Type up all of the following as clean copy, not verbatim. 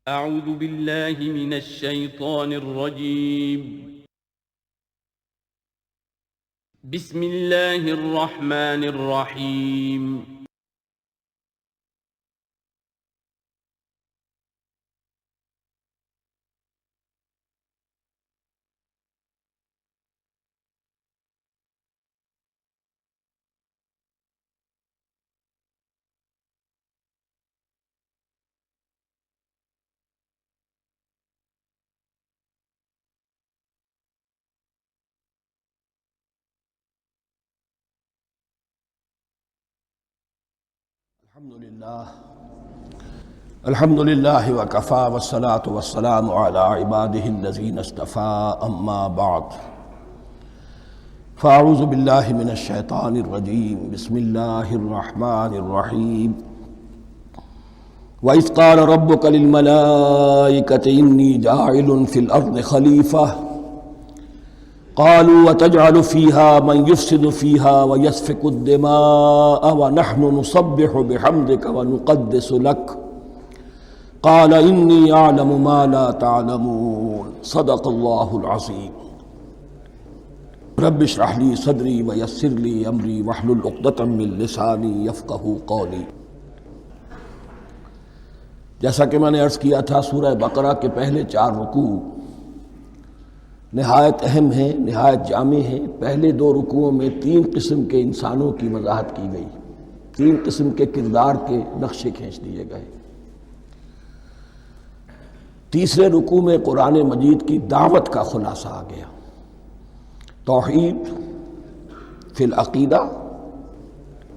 أعوذ بالله من الشيطان الرجيم. بسم الله الرحمن الرحيم. الحمد للہ وکفا والصلاة والسلام علی عبادہ الذین اصطفیٰ اما بعد فاعوذ باللہ من الشیطان الرجیم بسم اللہ الرحمن الرحیم وَإِذْ قَالَ رَبُّكَ لِلْمَلَائِكَةِ إِنِّي جَاعِلٌ فِي الْأَرْضِ خَلِيفَةً قالوا وتجعل فيها من يفسد فيها ويسفك الدماء ونحن نسبح بحمدك ونقدس لك قال إني أعلم ما لا تعلمون صدق الله العظيم رب اشرح لي صدري ويسر لي أمري واحلل عقدة من لساني يفقهوا قولي۔ جیسا کہ میں نے عرض کیا تھا، سورہ بقرہ کے پہلے 4 رکوع نہایت اہم ہیں، نہایت جامع ہیں۔ پہلے 2 رکوعوں میں 3 قسم کے انسانوں کی وضاحت کی گئی، 3 قسم کے کردار کے نقشے کھینچ دیے گئے۔ تیسرے رکوع میں قرآن مجید کی دعوت کا خلاصہ آ گیا، توحید فی العقیدہ،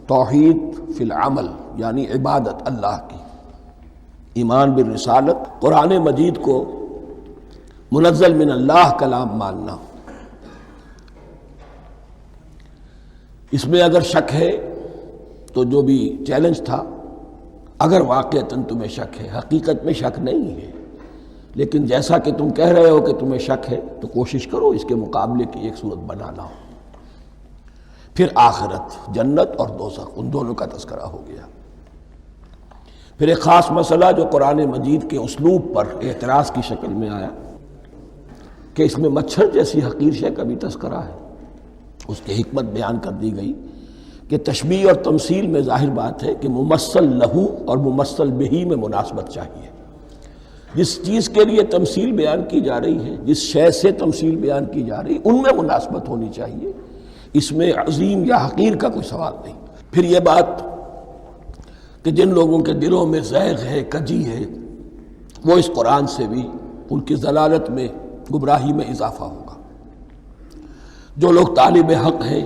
توحید فی العمل، یعنی عبادت اللہ کی، ایمان بالرسالت، قرآن مجید کو منزل من اللہ کلام ماننا۔ اس میں اگر شک ہے تو جو بھی چیلنج تھا، اگر واقعتاً تمہیں شک ہے، حقیقت میں شک نہیں ہے، لیکن جیسا کہ تم کہہ رہے ہو کہ تمہیں شک ہے تو کوشش کرو اس کے مقابلے کی ایک صورت بنا لاؤ۔ پھر آخرت، جنت اور دوزخ، ان دونوں کا تذکرہ ہو گیا۔ پھر ایک خاص مسئلہ جو قرآن مجید کے اسلوب پر اعتراض کی شکل میں آیا کہ اس میں مچھر جیسی حقیر شے کا بھی تذکرہ ہے، اس کی حکمت بیان کر دی گئی کہ تشبیہ اور تمثیل میں ظاہر بات ہے کہ ممثل لہو اور ممثل بہی میں مناسبت چاہیے۔ جس چیز کے لیے تمثیل بیان کی جا رہی ہے، جس شے سے تمثیل بیان کی جا رہی ہے، ان میں مناسبت ہونی چاہیے، اس میں عظیم یا حقیر کا کوئی سوال نہیں۔ پھر یہ بات کہ جن لوگوں کے دلوں میں زیغ ہے، کجی ہے، وہ اس قرآن سے بھی ان کی ضلالت میں، گمراہی میں اضافہ ہوگا۔ جو لوگ طالب حق ہیں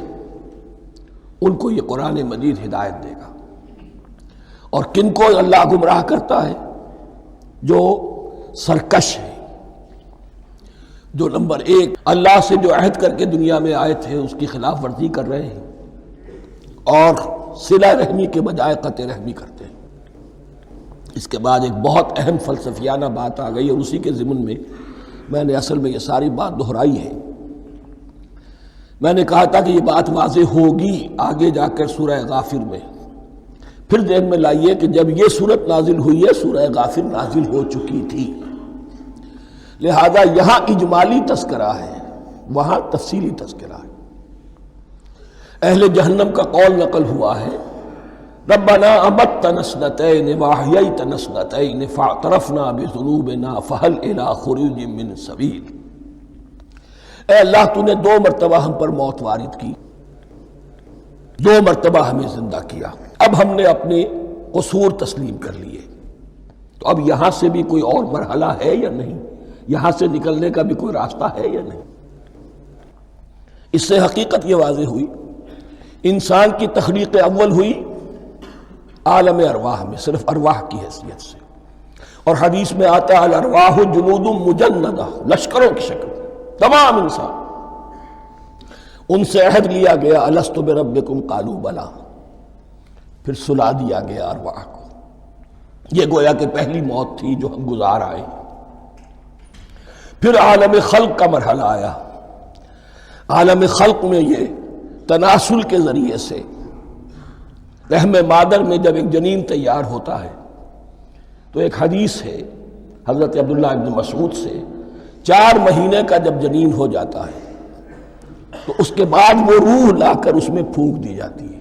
ان کو یہ قرآن مجید ہدایت دے گا۔ اور کن کو اللہ گمراہ کرتا ہے؟ جو سرکش ہے، جو نمبر 1 اللہ سے جو عہد کر کے دنیا میں آئے تھے اس کی خلاف ورزی کر رہے ہیں اور صلہ رحمی کے بجائے قطع رحمی کرتے ہیں۔ اس کے بعد ایک بہت اہم فلسفیانہ بات آ گئی اور اسی کے ضمن میں میں نے اصل میں یہ ساری بات دہرائی ہے۔ میں نے کہا تھا کہ یہ بات واضح ہوگی آگے جا کر سورہ غافر میں۔ پھر ذہن میں لائیے کہ جب یہ صورت نازل ہوئی ہے، سورہ غافر نازل ہو چکی تھی، لہذا یہاں اجمالی تذکرہ ہے، وہاں تفصیلی تذکرہ ہے۔ اہل جہنم کا قول نقل ہوا ہے، ربنا امتنا اثنتین واحییتنا اثنتین فاعترفنا بذنوبنا فہل الی خروج من سبیل۔ اے اللہ، تو نے 2 مرتبہ ہم پر موت وارد کی، 2 مرتبہ ہمیں زندہ کیا، اب ہم نے اپنے قصور تسلیم کر لیے، تو اب یہاں سے بھی کوئی اور مرحلہ ہے یا نہیں؟ یہاں سے نکلنے کا بھی کوئی راستہ ہے یا نہیں؟ اس سے حقیقت یہ واضح ہوئی، انسان کی تخلیق اول ہوئی عالم ارواح میں، صرف ارواح کی حیثیت سے، اور حدیث میں آتا ہے الارواح جنود مجندہ، لشکروں کی شکل، تمام انسان۔ ان سے عہد لیا گیا الست بربکم قالوا بلا، پھر سلا دیا گیا ارواح کو۔ یہ گویا کہ پہلی موت تھی جو ہم گزار آئے۔ پھر عالم خلق کا مرحلہ آیا۔ عالم خلق میں یہ تناسل کے ذریعے سے رحم مادر میں جب ایک جنین تیار ہوتا ہے تو ایک حدیث ہے حضرت عبداللہ ابن مسعود سے 4 مہینے کا جب جنین ہو جاتا ہے تو اس کے بعد وہ روح لا کر اس میں پھونک دی جاتی ہے.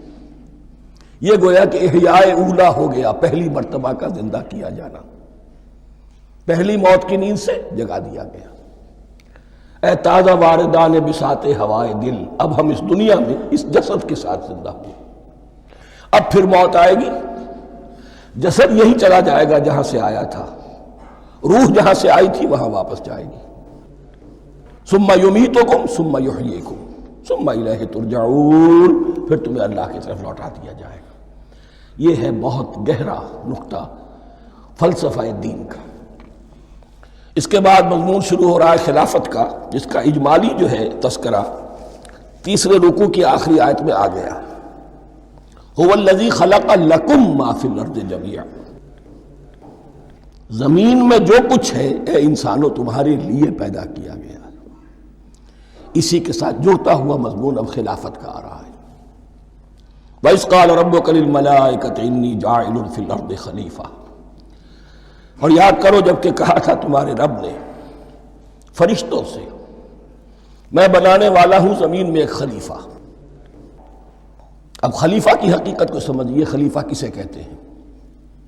یہ گویا کہ احیاء اولا ہو گیا، پہلی مرتبہ کا زندہ کیا جانا، پہلی موت کی نیند سے جگا دیا گیا. اے تازہ واردان بساط ہوائے دل، اب ہم اس دنیا میں اس جسد کے ساتھ زندہ ہوئے، اب پھر موت آئے گی، جسد یہی چلا جائے گا جہاں سے آیا تھا، روح جہاں سے آئی تھی وہاں واپس جائے گی. ثم یمیتکم ثم یحییکم ثم الیہ ترجعون، پھر تمہیں اللہ کی طرف لوٹا دیا جائے گا. یہ ہے بہت گہرا نقطہ فلسفہ دین کا. اس کے بعد مضمون شروع ہو رہا ہے خلافت کا، جس کا اجمالی جو ہے تذکرہ 3 رکوع کی آخری آیت میں آ گیا. هو الذی خلق لکم ما فی الارض جمیعا، زمین میں جو کچھ ہے اے انسانوں تمہارے لیے پیدا کیا گیا. اسی کے ساتھ جڑتا ہوا مضمون اب خلافت کا آ رہا ہے. وَإِذْ قَالَ رَبُّكَ لِلْمَلَائِكَةِ إِنِّي جَاعِلٌ فِي الْأَرْضِ خَلِيفَةً، اور یاد کرو جب کہ کہا تھا تمہارے رب نے فرشتوں سے میں بنانے والا ہوں زمین میں ایک خلیفہ. اب خلیفہ کی حقیقت کو سمجھیے. خلیفہ کسے کہتے ہیں؟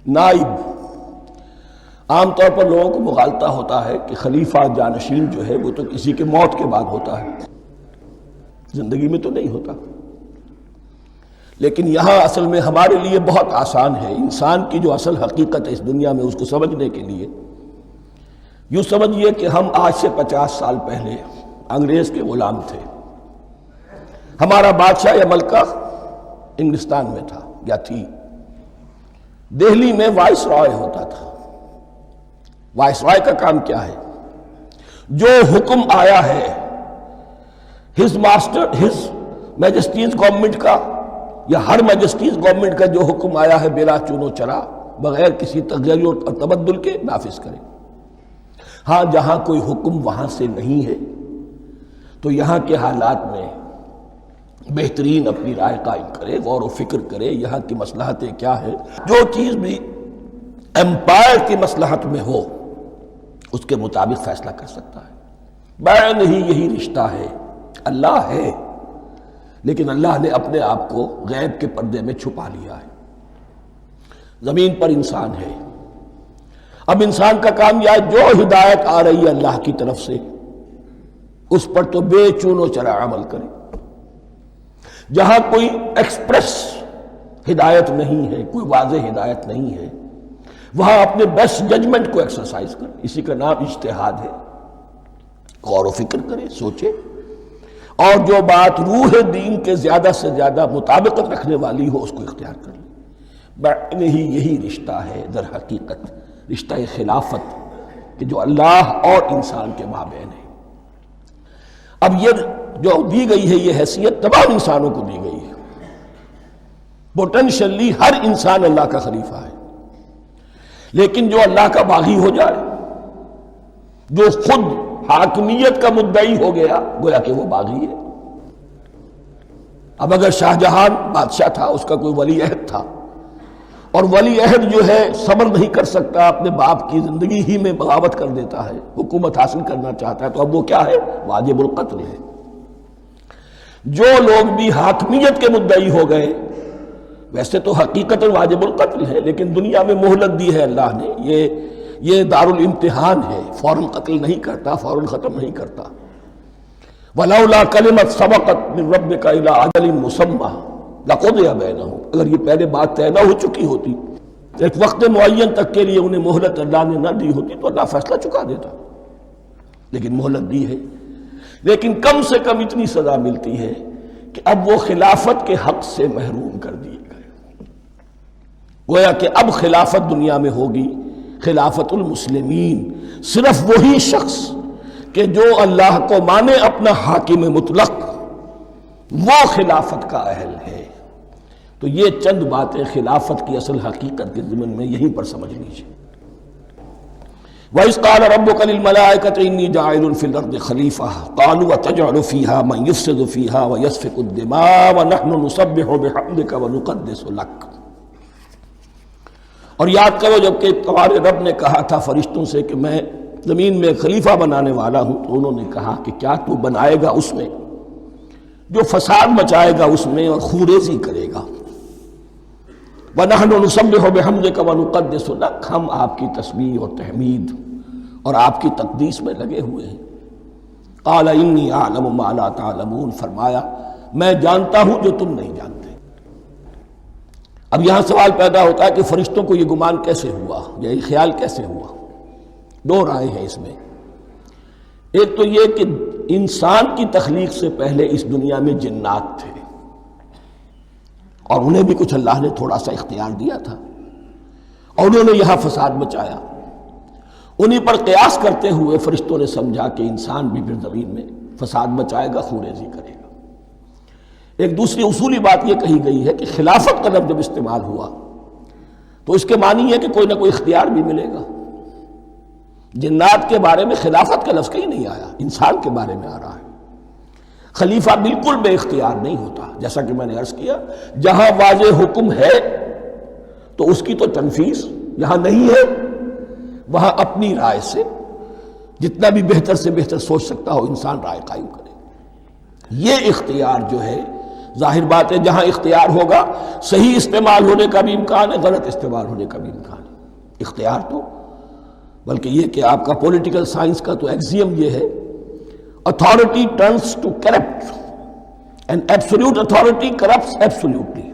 نائب. عام طور پر لوگوں کو مغالطہ ہوتا ہے کہ خلیفہ جانشین جو ہے وہ تو کسی کے موت کے بعد ہوتا ہے، زندگی میں تو نہیں ہوتا. لیکن یہاں اصل میں ہمارے لیے بہت آسان ہے. انسان کی جو اصل حقیقت ہے اس دنیا میں، اس کو سمجھنے کے لیے یوں سمجھیے کہ ہم آج سے 50 سال پہلے انگریز کے غلام تھے. ہمارا بادشاہ یا ملکہ انگلستان میں تھا یا تھی. دہلی میں وائس رائے ہوتا تھا. وائس رائے کا کام کیا ہے؟ جو حکم آیا ہے ہز میجسٹیز گورنمنٹ کا یا ہر میجسٹیز گورنمنٹ کا جو حکم آیا ہے بلا چون و چرا، بغیر کسی تغیر اور تبدل کے نافذ کرے. ہاں جہاں کوئی حکم وہاں سے نہیں ہے تو یہاں کے حالات میں بہترین اپنی رائے قائم کرے، غور و فکر کرے یہاں کی مصلحتیں کیا ہے. جو چیز بھی امپائر کی مصلحت میں ہو اس کے مطابق فیصلہ کر سکتا ہے. بین ہی یہی رشتہ ہے. اللہ ہے لیکن اللہ نے اپنے آپ کو غیب کے پردے میں چھپا لیا ہے. زمین پر انسان ہے. اب انسان کا کام یہ ہے جو ہدایت آ رہی ہے اللہ کی طرف سے اس پر تو بے چون و چرا عمل کرے. جہاں کوئی ایکسپریس ہدایت نہیں ہے، کوئی واضح ہدایت نہیں ہے، وہاں اپنے بیسٹ ججمنٹ کو ایکسرسائز کرے. اسی کا نام اجتہاد ہے. غور و فکر کرے، سوچے، اور جو بات روح دین کے زیادہ سے زیادہ مطابقت رکھنے والی ہو اس کو اختیار کر لے. بین ہی یہی رشتہ ہے در حقیقت رشتہ خلافت کہ جو اللہ اور انسان کے مابین ہے. اب یہ جو دی گئی ہے یہ حیثیت تمام انسانوں کو دی گئی ہے. پوٹینشلی ہر انسان اللہ کا خلیفہ ہے. لیکن جو اللہ کا باغی ہو جائے، جو خود حاکمیت کا مدعی ہو گیا، گویا کہ وہ باغی ہے. اب اگر شاہ جہان بادشاہ تھا، اس کا کوئی ولی عہد تھا، اور ولی عہد جو ہے صبر نہیں کر سکتا، اپنے باپ کی زندگی ہی میں بغاوت کر دیتا ہے، حکومت حاصل کرنا چاہتا ہے، تو اب وہ کیا ہے؟ واجب القتل ہے. جو لوگ بھی حاکمیت کے مدعی ہو گئے، ویسے تو حقیقت واجب القتل ہے لیکن دنیا میں مہلت دی ہے اللہ نے. یہ دارالامتحان ہے. فوراً قتل نہیں کرتا، فوراً ختم نہیں کرتا. وَلَوْلَا كَلِمَةٌ سَبَقَتْ مِن رَبِّكَ إِلَىٰ أَجَلٍ مُّسَمًّى لَقُضِيَ بَيْنَهُمْ، اگر یہ پہلے بات طے نہ ہو چکی ہوتی، ایک وقت معین تک کے لیے انہیں مہلت اللہ نے نہ دی ہوتی تو اللہ فیصلہ چکا دیتا. لیکن مہلت دی ہے. لیکن کم سے کم اتنی سزا ملتی ہے کہ اب وہ خلافت کے حق سے محروم کر دیے گئے. گویا کہ اب خلافت دنیا میں ہوگی خلافت المسلمین. صرف وہی شخص کہ جو اللہ کو مانے اپنا حاکم مطلق، وہ خلافت کا اہل ہے. تو یہ چند باتیں خلافت کی اصل حقیقت کے ضمن میں یہیں پر سمجھ لیجیے. وَإِذْ قَالَ رَبُّكَ لِلْمَلَائِكَةِ إِنِّي جَاعِلٌ فِي الْأَرْضِ خَلِيفَةً قَالُوا أَتَجْعَلُ فِيهَا مَن يُفْسِدُ فِيهَا وَيَسْفِكُ الدِّمَاءَ وَنَحْنُ نُسَبِّحُ بِحَمْدِكَ وَنُقَدِّسُ لَكَ. اور یاد کرو جب کہ تمہارے رب نے کہا تھا فرشتوں سے کہ میں زمین میں خلیفہ بنانے والا ہوں، تو انہوں نے کہا کہ کیا تو بنائے گا اس میں جو فساد مچائے گا اس میں اور خوریزی کرے گا؟ وَنَحْنُ نُسَبِّحُ بِحَمْدِكَ وَنُقَدِّسُ لَكَ، ہم آپ کی تسبیح اور تحمید اور آپ کی تقدیس میں لگے ہوئے ہیں۔ قَالَ إِنِّي أَعْلَمُ مَا لَا تَعْلَمُونَ، فرمایا میں جانتا ہوں جو تم نہیں جانتے۔ اب یہاں سوال پیدا ہوتا ہے کہ فرشتوں کو یہ گمان کیسے ہوا یا یہ خیال کیسے ہوا؟ دو رائے ہیں اس میں۔ ایک تو یہ کہ انسان کی تخلیق سے پہلے اس دنیا میں جنات تھے اور انہیں بھی کچھ اللہ نے تھوڑا سا اختیار دیا تھا اور انہوں نے یہاں فساد مچایا۔ انہی پر قیاس کرتے ہوئے فرشتوں نے سمجھا کہ انسان بھی پھر زمین میں فساد مچائے گا، خوریزی کرے گا۔ ایک دوسری اصولی بات یہ کہی گئی ہے کہ خلافت کا لفظ جب استعمال ہوا تو اس کے معنی ہے کہ کوئی نہ کوئی اختیار بھی ملے گا۔ جنات کے بارے میں خلافت کا لفظ کہیں نہیں آیا، انسان کے بارے میں آ رہا ہے۔ خلیفہ بالکل بے اختیار نہیں ہوتا، جیسا کہ میں نے عرض کیا، جہاں واضح حکم ہے تو اس کی تو تنفیذ، جہاں نہیں ہے وہاں اپنی رائے سے جتنا بھی بہتر سے بہتر سوچ سکتا ہو انسان رائے قائم کرے۔ یہ اختیار جو ہے، ظاہر بات ہے جہاں اختیار ہوگا صحیح استعمال ہونے کا بھی امکان ہے، غلط استعمال ہونے کا بھی امکان ہے۔ اختیار تو بلکہ یہ کہ آپ کا پولیٹیکل سائنس کا تو ایکزیم یہ ہے، authority turns to corrupt and absolute authority corrupts absolutely۔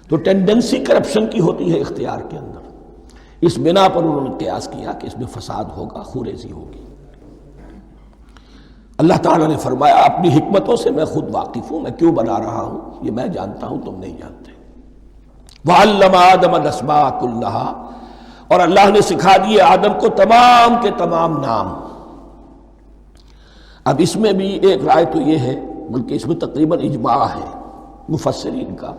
تو ٹینڈنسی کرپشن کی ہوتی ہے اختیار کے اندر۔ اس بنا پر انہوں نے قیاس کیا کہ اس میں فساد ہوگا، خوریزی ہوگی۔ اللہ تعالیٰ نے فرمایا اپنی حکمتوں سے میں خود واقف ہوں، میں کیوں بنا رہا ہوں یہ میں جانتا ہوں، تم نہیں جانتے۔ وَعَلَّمَ آدَمَ الْأَسْمَاءَ كُلَّهَا، اور اللہ نے سکھا دیے آدم کو تمام کے تمام نام۔ اب اس میں بھی ایک رائے تو یہ ہے، بلکہ اس میں تقریباً اجماع ہے مفسرین کا،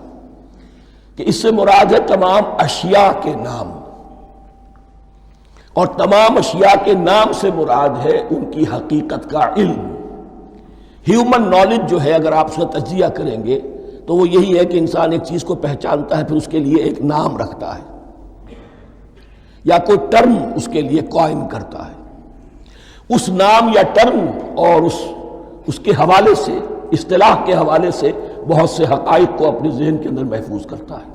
کہ اس سے مراد ہے تمام اشیاء کے نام، اور تمام اشیاء کے نام سے مراد ہے ان کی حقیقت کا علم۔ ہیومن نالج جو ہے اگر آپ اس کا تجزیہ کریں گے تو وہ یہی ہے کہ انسان ایک چیز کو پہچانتا ہے، پھر اس کے لیے ایک نام رکھتا ہے یا کوئی ٹرم اس کے لیے قائم کرتا ہے۔ اس نام یا ٹرم اور اس کے حوالے سے، اصطلاح کے حوالے سے بہت سے حقائق کو اپنے ذہن کے اندر محفوظ کرتا ہے۔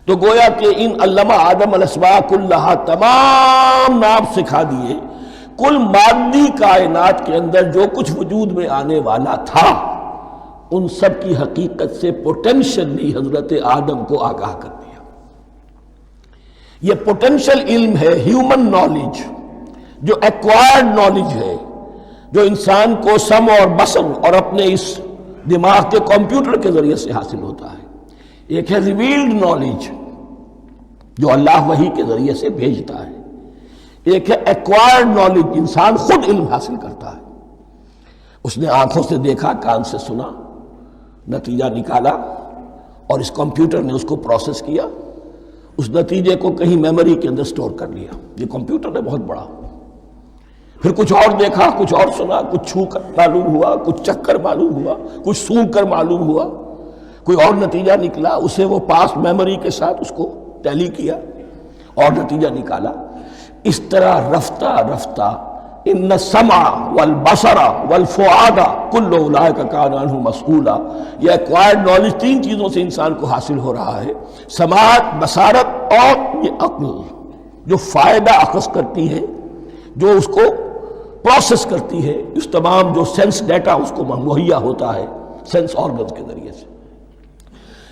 تو گویا کہ ان علمہ آدم الاسماء کلہا، تمام نام سکھا دیے کل مادی کائنات کے اندر جو کچھ وجود میں آنے والا تھا، ان سب کی حقیقت سے پوٹینشلی حضرت آدم کو آگاہ کر دیا۔ یہ پوٹینشل علم ہے، ہیومن نالج، جو ایکوائرڈ نالج ہے، جو انسان کو سم اور بسم اور اپنے اس دماغ کے کمپیوٹر کے ذریعے سے حاصل ہوتا ہے۔ ایک ہے ریویلڈ نالج جو اللہ وحی کے ذریعے سے بھیجتا ہے، ایک ہے ایکوائرڈ نالج، انسان خود علم حاصل کرتا ہے۔ اس نے آنکھوں سے دیکھا، کان سے سنا، نتیجہ نکالا، اور اس کمپیوٹر نے اس کو پروسیس کیا، اس نتیجے کو کہیں میموری کے اندر سٹور کر لیا۔ یہ کمپیوٹر ہے بہت بڑا۔ پھر کچھ اور دیکھا، کچھ اور سنا، کچھ چھو کر معلوم ہوا، کچھ چکھ کر معلوم ہوا، کچھ سونگھ کر معلوم ہوا، کوئی اور نتیجہ نکلا، اسے وہ پاس میموری کے ساتھ اس کو ٹیلی کیا اور نتیجہ نکالا۔ اس طرح رفتہ رفتہ ان السمع والبصر والفؤاد کل اولئک کان عنہ مسئولا، یہ ایکوائرڈ نالج تین چیزوں سے انسان کو حاصل ہو رہا ہے، سماعت، بصارت اور یہ عقل، جو فائدہ اخذ کرتی ہے، جو اس کو پروسیس کرتی ہے، اس تمام جو سینس ڈیٹا اس کو مہیا ہوتا ہے سینس آرگنز کے ذریعے سے۔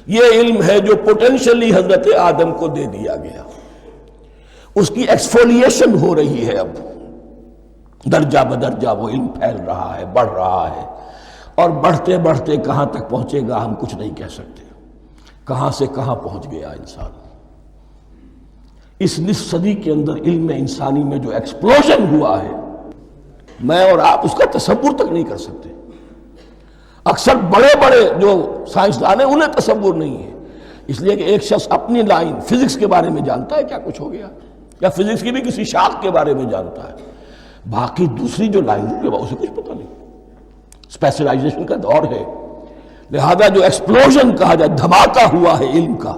یہ علم ہے جو پوٹینشلی حضرت آدم کو دے دیا گیا۔ اس کی ایکسفولیشن ہو رہی ہے، اب درجہ بدرجہ وہ علم پھیل رہا ہے، بڑھ رہا ہے، اور بڑھتے بڑھتے کہاں تک پہنچے گا ہم کچھ نہیں کہہ سکتے۔ کہاں سے کہاں پہنچ گیا انسان۔ اس نصف صدی کے اندر علم انسانی میں جو ایکسپلوژن ہوا ہے، میں اور آپ اس کا تصور تک نہیں کر سکتے۔ اکثر بڑے بڑے جو سائنسدان ہیں انہیں تصور نہیں ہے، اس لیے کہ ایک شخص اپنی لائن فزکس کے بارے میں جانتا ہے کیا کچھ ہو گیا، یا فزکس کی بھی کسی شاخ کے بارے میں جانتا ہے، باقی دوسری جو لائن ہے اسے کچھ پتہ نہیں۔ اسپیشلائزیشن کا دور ہے، لہذا جو ایکسپلوژن کہا جائے، دھماکہ ہوا ہے علم کا،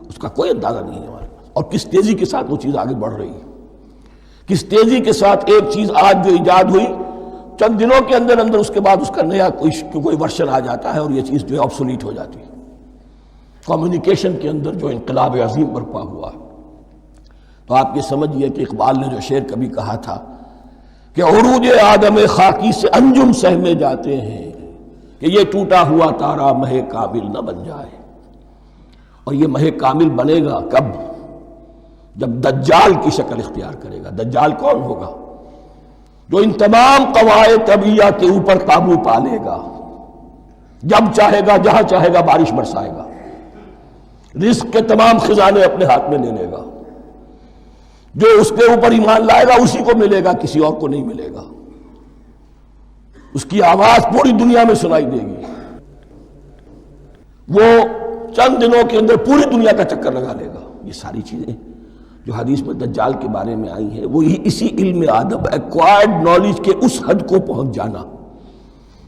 اس کا کوئی اندازہ نہیں ہے ہمارے۔ اور کس تیزی کے ساتھ وہ چیز آگے بڑھ رہی ہے، کس تیزی کے ساتھ ایک چیز آج جو ایجاد ہوئی چند دنوں کے اندر اندر اس کے بعد اس کا نیا کوئی ورشن آ جاتا ہے اور یہ چیز جو ہے آبسولیٹ ہو جاتی ہے۔ کمیونیکیشن کے اندر جو انقلاب عظیم برپا ہوا، تو آپ یہ سمجھیے کہ اقبال نے جو شعر کبھی کہا تھا کہ عروج آدم خاکی سے انجم سہمے جاتے ہیں کہ یہ ٹوٹا ہوا تارا مہ کامل نہ بن جائے، اور یہ مہ کامل بنے گا کب؟ جب دجال کی شکل اختیار کرے گا۔ دجال کون ہوگا؟ جو ان تمام قواعد طبیعہ کے اوپر قابو پا لے گا، جب چاہے گا جہاں چاہے گا بارش برسائے گا، رزق کے تمام خزانے اپنے ہاتھ میں لے لے گا، جو اس کے اوپر ایمان لائے گا اسی کو ملے گا، کسی اور کو نہیں ملے گا، اس کی آواز پوری دنیا میں سنائی دے گی، وہ چند دنوں کے اندر پوری دنیا کا چکر لگا لے گا۔ یہ ساری چیزیں جو حدیث میں دجال کے بارے میں آئی ہیں وہ اسی علم آدم ایکوائرڈ نالج کے اس حد کو پہنچ جانا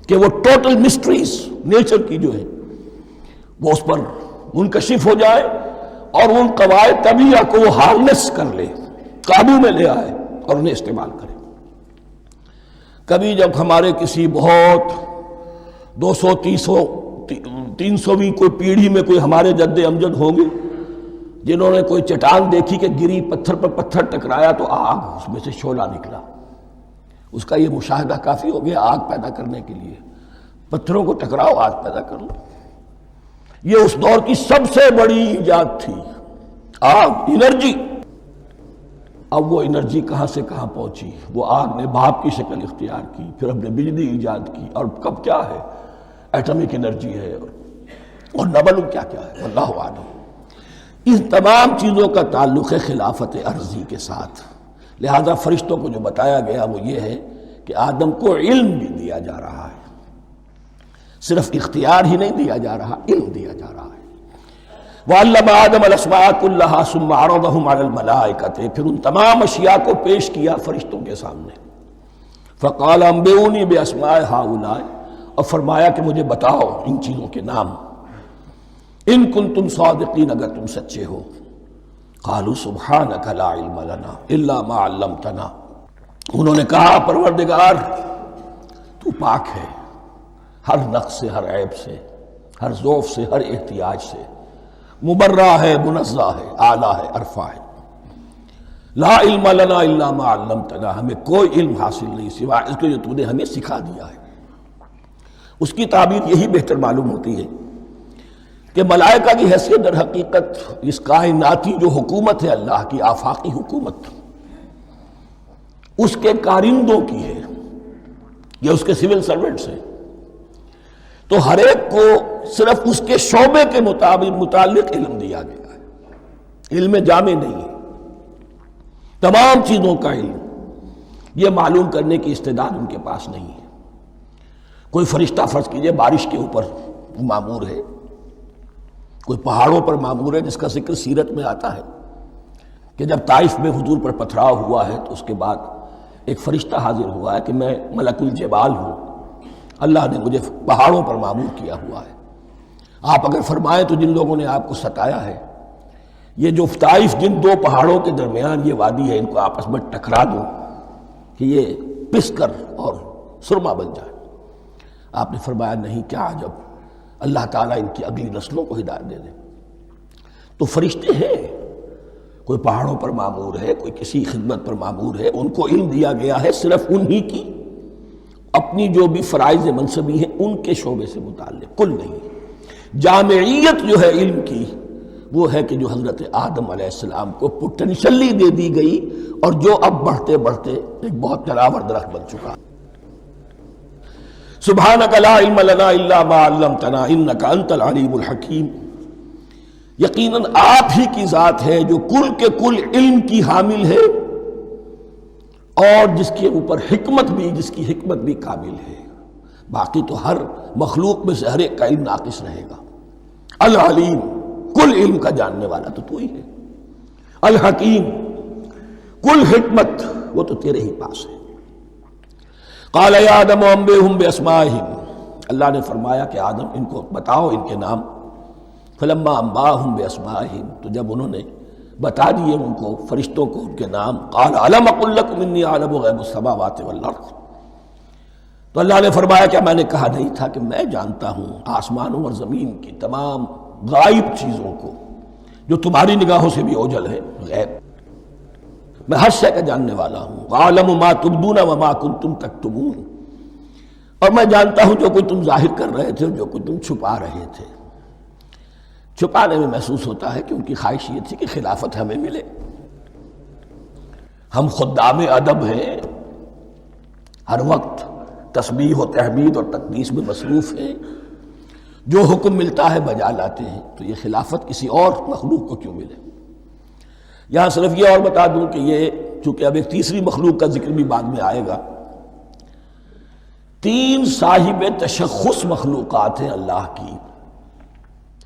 کہ وہ ٹوٹل مسٹریز نیچر کی جو ہے وہ اس پر منکشف ہو جائے اور ان قواعد طبیعہ کو وہ ہارنس کر لے، قابو میں لے آئے اور انہیں استعمال کرے۔ کبھی جب ہمارے کسی بہت 200-300ویں کوئی پیڑھی میں کوئی ہمارے جد امجد ہوں گے جنہوں نے کوئی چٹان دیکھی کہ گری، پتھر پر پتھر ٹکرایا تو آگ اس میں سے شعلہ نکلا، اس کا یہ مشاہدہ کافی ہو گیا آگ پیدا کرنے کے لیے۔ پتھروں کو ٹکراؤ آگ پیدا کر لو، یہ اس دور کی سب سے بڑی ایجاد تھی، آگ، انرجی۔ اب وہ انرجی کہاں سے کہاں پہنچی؟ وہ آگ نے بھاپ کی شکل اختیار کی، پھر ہم نے بجلی ایجاد کی، اور کب کیا ہے ایٹمک انرجی ہے اور نہ معلوم کیا کیا ہے، واللہ اعلم۔ ان تمام چیزوں کا تعلق ہے خلافت ارضی کے ساتھ، لہذا فرشتوں کو جو بتایا گیا وہ یہ ہے کہ آدم کو علم بھی دیا جا رہا ہے، صرف اختیار ہی نہیں دیا جا رہا، علم دیا جا رہا ہے۔ وَعَلَّمَ آدَمَ الْأَسْمَاءَ كُلَّهَا ثُمَّ عَرَضَهُمْ عَلَى الْمَلَائِكَةِ، پھر ان تمام اشیاء کو پیش کیا فرشتوں کے سامنے۔ فَقَالَ أَنبِئُونِي بِأَسْمَاءِ هَؤُلَاءِ، اور فرمایا کہ مجھے بتاؤ ان چیزوں کے نام، ان کنتم صادقین، اگر تم سچے ہو۔ قالوا سبحانک لا علم لنا الا ما علمتنا، انہوں نے کہا پروردگار تو پاک ہے ہر نقص سے، ہر عیب سے، ہر ضعف سے، ہر احتیاج سے، مبرہ ہے، منزہ ہے، اعلیٰ ہے، ارفع ہے۔ لا علم لنا الا ما علمتنا، ہمیں کوئی علم حاصل نہیں سوائے اس کے جو تو نے ہمیں سکھا دیا ہے۔ اس کی تعبیر یہی بہتر معلوم ہوتی ہے کہ ملائکہ کی حیثیت در حقیقت اس کائناتی جو حکومت ہے اللہ کی، آفاقی حکومت، اس کے کارندوں کی ہے، یہ اس کے سول سرونٹس ہیں، تو ہر ایک کو صرف اس کے شعبے کے متعلق علم دیا گیا ہے، علم جامع نہیں ہے، تمام چیزوں کا علم یہ معلوم کرنے کی استعداد ان کے پاس نہیں ہے۔ کوئی فرشتہ فرض کیجئے بارش کے اوپر مامور ہے، کوئی پہاڑوں پر مامور ہے، جس کا ذکر سیرت میں آتا ہے کہ جب طائف میں حضور پر پتھراؤ ہوا ہے تو اس کے بعد ایک فرشتہ حاضر ہوا ہے کہ میں ملک الجبال ہوں، اللہ نے مجھے پہاڑوں پر مامور کیا ہوا ہے، آپ اگر فرمائیں تو جن لوگوں نے آپ کو ستایا ہے، یہ جو طائف جن دو پہاڑوں کے درمیان یہ وادی ہے، ان کو آپس میں ٹکرا دو کہ یہ پس کر اور سرما بن جائے۔ آپ نے فرمایا نہیں، کیا عجب، اللہ تعالیٰ ان کی اگلی نسلوں کو ہدایت دے دے۔ تو فرشتے ہیں، کوئی پہاڑوں پر مامور ہے، کوئی کسی خدمت پر مامور ہے، ان کو علم دیا گیا ہے صرف انہی کی اپنی جو بھی فرائض منصبی ہیں ان کے شعبے سے متعلق، کل نہیں۔ جامعیت جو ہے علم کی وہ ہے کہ جو حضرت آدم علیہ السلام کو پوٹینشلی دے دی گئی اور جو اب بڑھتے بڑھتے ایک بہت تراور درخت بن چکا۔ سبحانک لا علم لنا الا ما علمتنا انک انت العلیم الحکیم، یقیناً آپ ہی کی ذات ہے جو کل کے کل علم کی حامل ہے اور جس کے اوپر حکمت بھی، جس کی حکمت بھی کامل ہے، باقی تو ہر مخلوق میں سے ہر ایک کا علم ناقص رہے گا۔ العلیم، کل علم کا جاننے والا تو ہی ہے، الحکیم، کل حکمت وہ تو تیرے ہی پاس ہے۔ قال یا آدم انبئہم باسمائہم، اللہ نے فرمایا کہ آدم ان کو بتاؤ ان کے نام۔ فلما انباہم باسمائہم، تو جب انہوں نے بتا دیے ان کو فرشتوں کو ان کے نام. قال الم اقل لکم انی اعلم غیب السماوات والارض. تو اللہ نے فرمایا کہ میں نے کہا نہیں تھا کہ میں جانتا ہوں آسمانوں اور زمین کی تمام غائب چیزوں کو جو تمہاری نگاہوں سے بھی اوجھل ہے. غیب میں ہر شے کا جاننے والا ہوں. وَأَعْلَمُ مَا تُبْدُونَ وَمَا كُنْتُمْ تَكْتُمُونَ. اور میں جانتا ہوں جو کچھ تم ظاہر کر رہے تھے اور جو کچھ تم چھپا رہے تھے. چھپانے میں محسوس ہوتا ہے کہ ان کی خواہش یہ تھی کہ خلافت ہمیں ملے. ہم خدام ادب ہیں، ہر وقت تسبیح و تحمید اور تقدیس میں مصروف ہیں، جو حکم ملتا ہے بجا لاتے ہیں. تو یہ خلافت کسی اور مخلوق کو کیوں ملے؟ یہاں صرف یہ اور بتا دوں کہ یہ چونکہ اب ایک تیسری مخلوق کا ذکر بھی بعد میں آئے گا. 3 صاحب تشخص مخلوقات ہیں اللہ کی.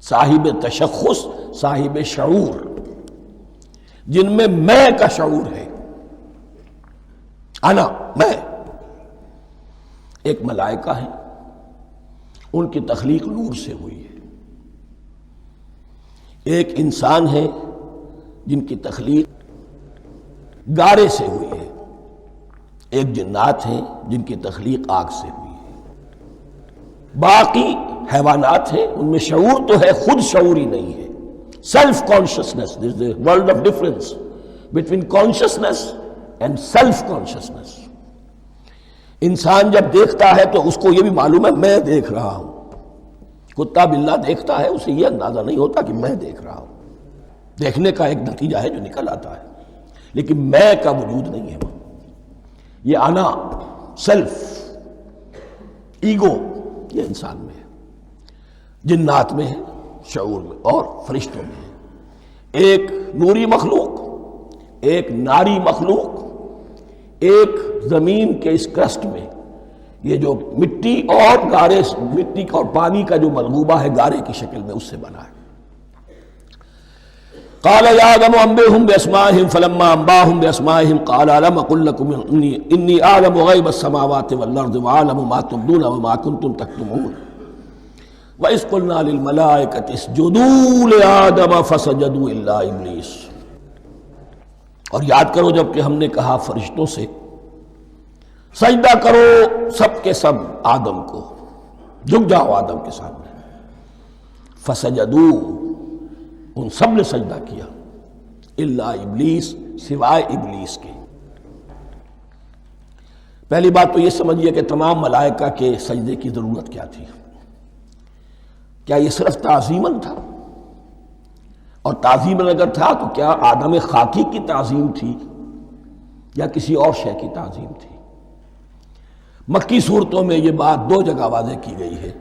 صاحب تشخص، صاحب شعور، جن میں میں کا شعور ہے. انا، میں. ایک ملائکہ ہے، ان کی تخلیق نور سے ہوئی ہے. ایک انسان ہے جن کی تخلیق گارے سے ہوئی ہے. ایک جنات ہیں جن کی تخلیق آگ سے ہوئی ہے. باقی حیوانات ہیں، ان میں شعور تو ہے، خود شعور ہی نہیں ہے. Self consciousness, there is a world of difference between consciousness and self consciousness. انسان جب دیکھتا ہے تو اس کو یہ بھی معلوم ہے میں دیکھ رہا ہوں. کتا بلہ دیکھتا ہے، اسے یہ اندازہ نہیں ہوتا کہ میں دیکھ رہا ہوں. دیکھنے کا ایک نتیجہ ہے جو نکل آتا ہے، لیکن میں کا وجود نہیں ہے. یہ انا، سیلف، ایگو، یہ انسان میں ہے، جنات میں ہے، شعور میں اور فرشتوں میں ہے. ایک نوری مخلوق، ایک ناری مخلوق، ایک زمین کے اس کرسٹ میں یہ جو مٹی اور گارے، مٹی اور پانی کا جو ملغوبہ ہے گارے کی شکل میں، اس سے بنا ہے. قال يا آدم انبئهم بأسمائهم فلما انبأهم بأسمائهم قال ألم أقل لكم إني أعلم غيب السماوات والأرض وأعلم ما تبدون وما كنتم تكتمون وإذ قلنا للملائكة اسجدوا لآدم فسجدوا إلا إبليس. اور یاد کرو جب کہ ہم نے کہا فرشتوں سے سجدہ کرو سب کے سب آدم کو، جھک جاؤ آدم کے سامنے. فسجدوا، ان سب نے سجدہ کیا. الا ابلیس، سوائے ابلیس کے. پہلی بات تو یہ سمجھیے کہ تمام ملائکہ کے سجدے کی ضرورت کیا تھی؟ کیا یہ صرف تعظیماً تھا؟ اور تعظیماً اگر تھا تو کیا آدم خاکی کی تعظیم تھی یا کسی اور شے کی تعظیم تھی؟ مکی صورتوں میں یہ بات 2 جگہ واضح کی گئی ہے.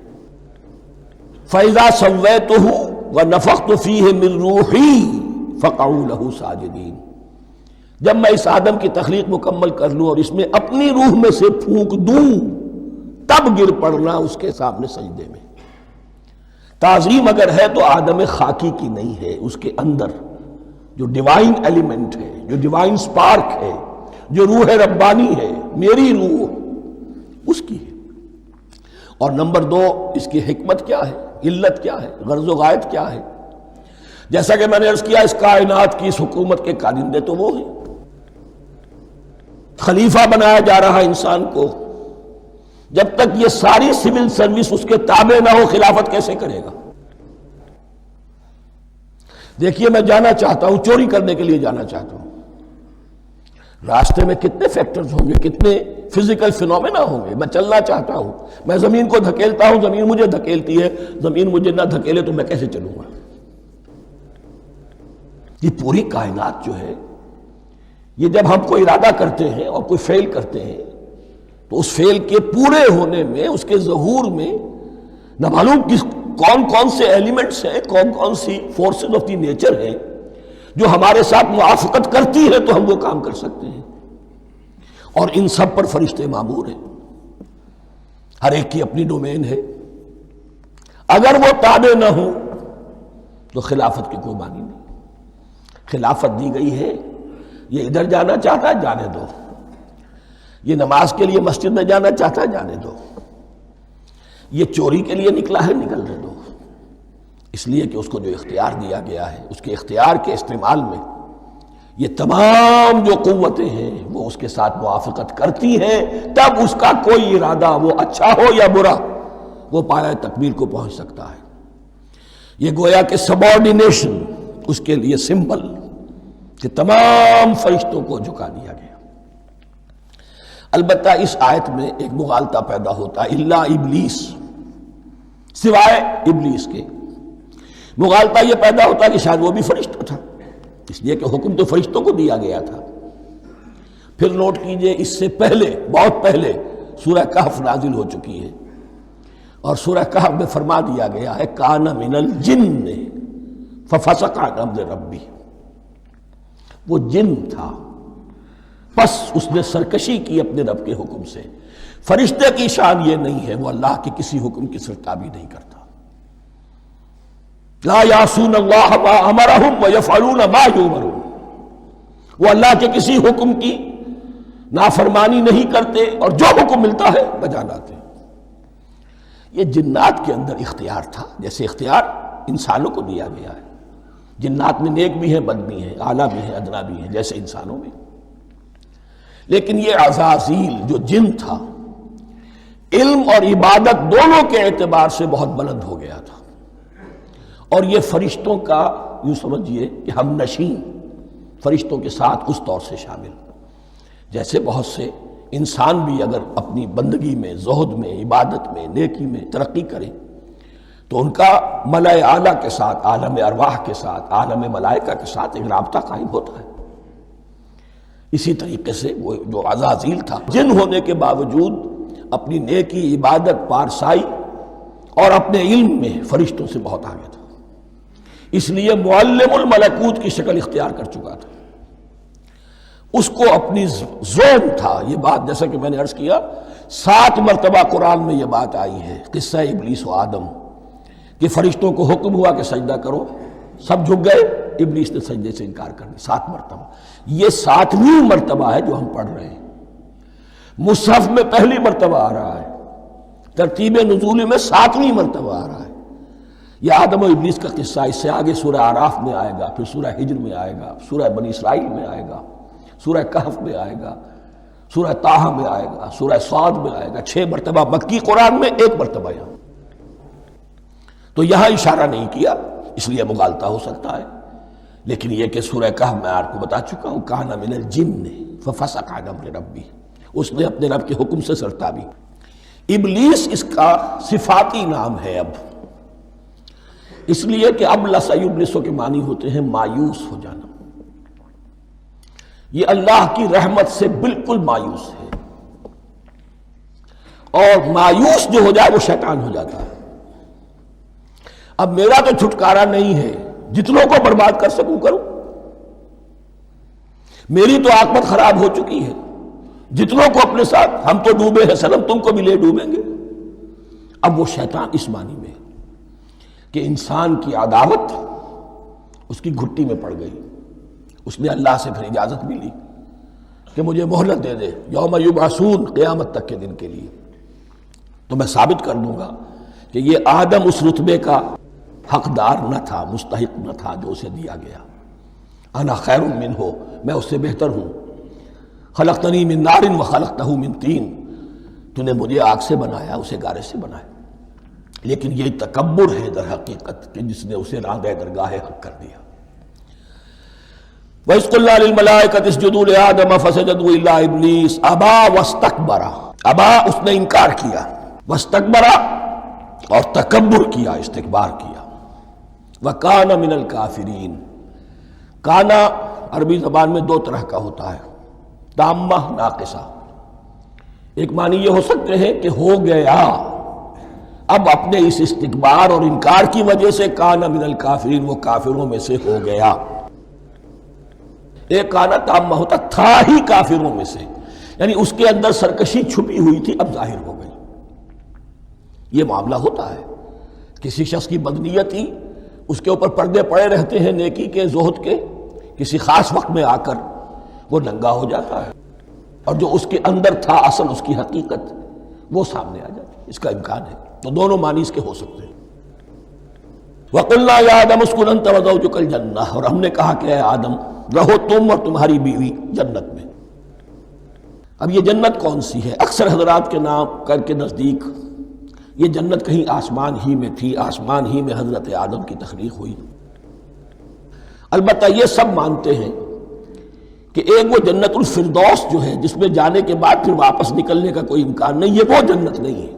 فَإِذَا سَوَّيْتُهُ وَنَفَخْتُ فِيهِ مِن رُوحِي فَقَعُوا لَهُ سَاجِدِينَ. جب میں اس آدم کی تخلیق مکمل کر لوں اور اس میں اپنی روح میں سے پھونک دوں، تب گر پڑنا اس کے سامنے سجدے میں. تعظیم اگر ہے تو آدم خاکی کی نہیں ہے، اس کے اندر جو ڈیوائن ایلیمنٹ ہے، جو ڈیوائن سپارک ہے، جو روح ربانی ہے، میری روح، اس کی ہے. اور نمبر 2، اس کی حکمت کیا ہے، علت کیا ہے، غرض و غایت کیا ہے؟ جیسا کہ میں نے عرض کیا، اس کائنات کی اس حکومت کے کارندے تو وہ ہیں. خلیفہ بنایا جا رہا انسان کو، جب تک یہ ساری سول سروس اس کے تابع نہ ہو خلافت کیسے کرے گا؟ دیکھیے میں جانا چاہتا ہوں، چوری کرنے کے لیے جانا چاہتا ہوں، راستے میں کتنے فیکٹرز ہوں گے، کتنے فزیکل فینومینا ہوں گے. میں چلنا چاہتا ہوں، میں زمین کو دھکیلتا ہوں، زمین مجھے دھکیلتی ہے. زمین مجھے نہ دھکیلے تو میں کیسے چلوں گا؟ یہ پوری کائنات جو ہے، یہ جب ہم کوئی ارادہ کرتے ہیں اور کوئی فیل کرتے ہیں تو اس فیل کے پورے ہونے میں، اس کے ظہور میں نہ معلوم کون کون سے ایلیمنٹس ہیں، کون کون سی فورسز آف دی نیچر ہیں جو ہمارے ساتھ موافقت کرتی ہے تو ہم وہ کام کر سکتے ہیں. اور ان سب پر فرشتے مامور ہیں، ہر ایک کی اپنی ڈومین ہے. اگر وہ تابع نہ ہوں تو خلافت کی کوئی معنی نہیں. خلافت دی گئی ہے، یہ ادھر جانا چاہتا ہے جانے دو، یہ نماز کے لیے مسجد میں جانا چاہتا ہے جانے دو، یہ چوری کے لیے نکلا ہے نکلنے دو. اس لیے کہ اس کو جو اختیار دیا گیا ہے، اس کے اختیار کے استعمال میں یہ تمام جو قوتیں ہیں وہ اس کے ساتھ موافقت کرتی ہیں، تب اس کا کوئی ارادہ وہ اچھا ہو یا برا وہ پایہ تکمیل کو پہنچ سکتا ہے۔ یہ گویا کہ سبارڈینیشن اس کے لیے سمبل کہ تمام فرشتوں کو جھکا دیا گیا۔ البتہ اس آیت میں ایک مغالطہ پیدا ہوتا ہے، الا ابلیس، سوائے ابلیس کے۔ مغالطہ یہ پیدا ہوتا ہے کہ شاید وہ بھی فرشتہ تھا، اس لیے کہ حکم تو فرشتوں کو دیا گیا تھا۔ پھر نوٹ کیجئے اس سے پہلے، بہت پہلے سورہ کہف نازل ہو چکی ہے، اور سورہ کہف میں فرما دیا گیا ہے کان من الجن ففسق عن امر ربی، وہ جن تھا پس اس نے سرکشی کی اپنے رب کے حکم سے۔ فرشتے کی شان یہ نہیں ہے، وہ اللہ کے کسی حکم کی سرتابی نہیں کرتا۔ لا یعصون اللہ ما امرہم ویفعلون ما یؤمرون، وہ اللہ کے کسی حکم کی نافرمانی نہیں کرتے اور جو حکم ملتا ہے بجا لاتے ہیں۔ یہ جنات کے اندر اختیار تھا، جیسے اختیار انسانوں کو دیا گیا ہے۔ جنات میں نیک بھی ہیں، بد بھی ہیں، اعلیٰ بھی ہیں، ادنا بھی ہیں، جیسے انسانوں میں۔ لیکن یہ عزازیل جو جن تھا، علم اور عبادت دونوں کے اعتبار سے بہت بلند ہو گیا تھا، اور یہ فرشتوں کا یوں سمجھیے کہ ہم نشین، فرشتوں کے ساتھ اس طور سے شامل، جیسے بہت سے انسان بھی اگر اپنی بندگی میں، زہد میں، عبادت میں، نیکی میں ترقی کریں تو ان کا ملائے اعلیٰ کے ساتھ، عالم ارواح کے ساتھ، عالم ملائکہ کے ساتھ ایک رابطہ قائم ہوتا ہے۔ اسی طریقے سے وہ جو عزازیل تھا، جن ہونے کے باوجود اپنی نیکی، عبادت، پارسائی اور اپنے علم میں فرشتوں سے بہت آگے تھا، اس لیے معلم الملکوت کی شکل اختیار کر چکا تھا۔ اس کو اپنی زون تھا۔ یہ بات جیسا کہ میں نے عرض کیا 7 مرتبہ قرآن میں یہ بات آئی ہے، قصہ ابلیس و آدم، کہ فرشتوں کو حکم ہوا کہ سجدہ کرو، سب جھک گئے، ابلیس نے سجدے سے انکار کر دیا 7 مرتبہ۔ یہ 7ویں مرتبہ ہے جو ہم پڑھ رہے ہیں، مصحف میں پہلی مرتبہ آ رہا ہے، ترتیب نزول میں 7ویں مرتبہ آ رہا ہے۔ یہ آدم و ابلیس کا قصہ اس سے آگے سورہ اعراف میں آئے گا، پھر سورہ ہجر میں آئے گا، سورہ بنی اسرائیل میں آئے گا، سورہ کہف میں آئے گا، سورہ طٰہٰ میں آئے گا، سورہ صاد میں آئے گا۔ 6 مرتبہ مکی قرآن میں، 1 مرتبہ یہاں۔ تو یہاں اشارہ نہیں کیا، اس لیے مغالطہ ہو سکتا ہے، لیکن یہ کہ سورہ کہف میں آپ کو بتا چکا ہوں کان من الجن ففسق عن امر ربی، اس نے اپنے رب کے حکم سے سرتابی۔ ابلیس اس کا صفاتی نام ہے اب، اس لیے کہ اب لسیبلسو کے معنی ہوتے ہیں مایوس ہو جانا۔ یہ اللہ کی رحمت سے بالکل مایوس ہے، اور مایوس جو ہو جائے وہ شیطان ہو جاتا ہے۔ اب میرا تو چھٹکارا نہیں ہے، جتنوں کو برباد کر سکوں کروں، میری تو عاقبت خراب ہو چکی ہے، جتنوں کو اپنے ساتھ، ہم تو ڈوبے ہیں صنم، تم کو بھی لے ڈوبیں گے۔ اب وہ شیطان اس معنی میں کہ انسان کی عداوت اس کی گھٹی میں پڑ گئی، اس نے اللہ سے پھر اجازت بھی لی کہ مجھے مہلت دے دے، یوم یبعثون، قیامت تک کے دن کے لیے، تو میں ثابت کر دوں گا کہ یہ آدم اس رتبے کا حقدار نہ تھا، مستحق نہ تھا جو اسے دیا گیا۔ انا خیر منہ، میں اس سے بہتر ہوں۔ خلقتنی من نار وخلقتہ من طین، تو نے مجھے آگ سے بنایا، اسے گارے سے بنایا۔ لیکن یہ تکبر ہے در حقیقت کہ جس نے اسے راندہ درگاہ حق کر دیا۔ وَإِذْ قُلْنَا لِلْمَلَائِكَةِ اسْجُدُوا لِآدَمَ فَسَجَدُوا إِلَّا إِبْلِيسَ أَبَىٰ وَاسْتَكْبَرَ، ابا اس نے انکار کیا، واستکبر اور تکبر کیا، استکبار کیا، وَكَانَ مِنَ الْكَافِرِينَ۔ کانا عربی زبان میں 2 طرح کا ہوتا ہے، تامہ، ناقصہ۔ ایک معنی یہ ہو سکتے ہیں کہ ہو گیا، اب اپنے اس استکبار اور انکار کی وجہ سے کانا من الکافرین، وہ کافروں میں سے ہو گیا۔ ایک کانا تامہ ہوتا تھا ہی کافروں میں سے، یعنی اس کے اندر سرکشی چھپی ہوئی تھی، اب ظاہر ہو گئی۔ یہ معاملہ ہوتا ہے، کسی شخص کی بدنیتی اس کے اوپر پردے پڑے رہتے ہیں نیکی کے، زہد کے، کسی خاص وقت میں آ کر وہ ننگا ہو جاتا ہے، اور جو اس کے اندر تھا اصل، اس کی حقیقت، وہ سامنے آ جاتی ہے۔ اس کا امکان ہے، تو دونوں معنی اس کے ہو سکتے ہیں۔ وَقُلْنَا يَا آدَمُ اسْكُنْ أَنْتَ وَزَوْجُكَ الْجَنَّةَ، اور ہم نے کہا کہ اے آدم، رہو تم اور تمہاری بیوی جنت میں۔ اب یہ جنت کون سی ہے؟ اکثر حضرات کے نام کر کے نزدیک یہ جنت کہیں آسمان ہی میں تھی، آسمان ہی میں حضرت آدم کی تخلیق ہوئی۔ البتہ یہ سب مانتے ہیں کہ ایک وہ جنت الفردوس جو ہے جس میں جانے کے بعد پھر واپس نکلنے کا کوئی امکان نہیں، یہ وہ جنت نہیں ہے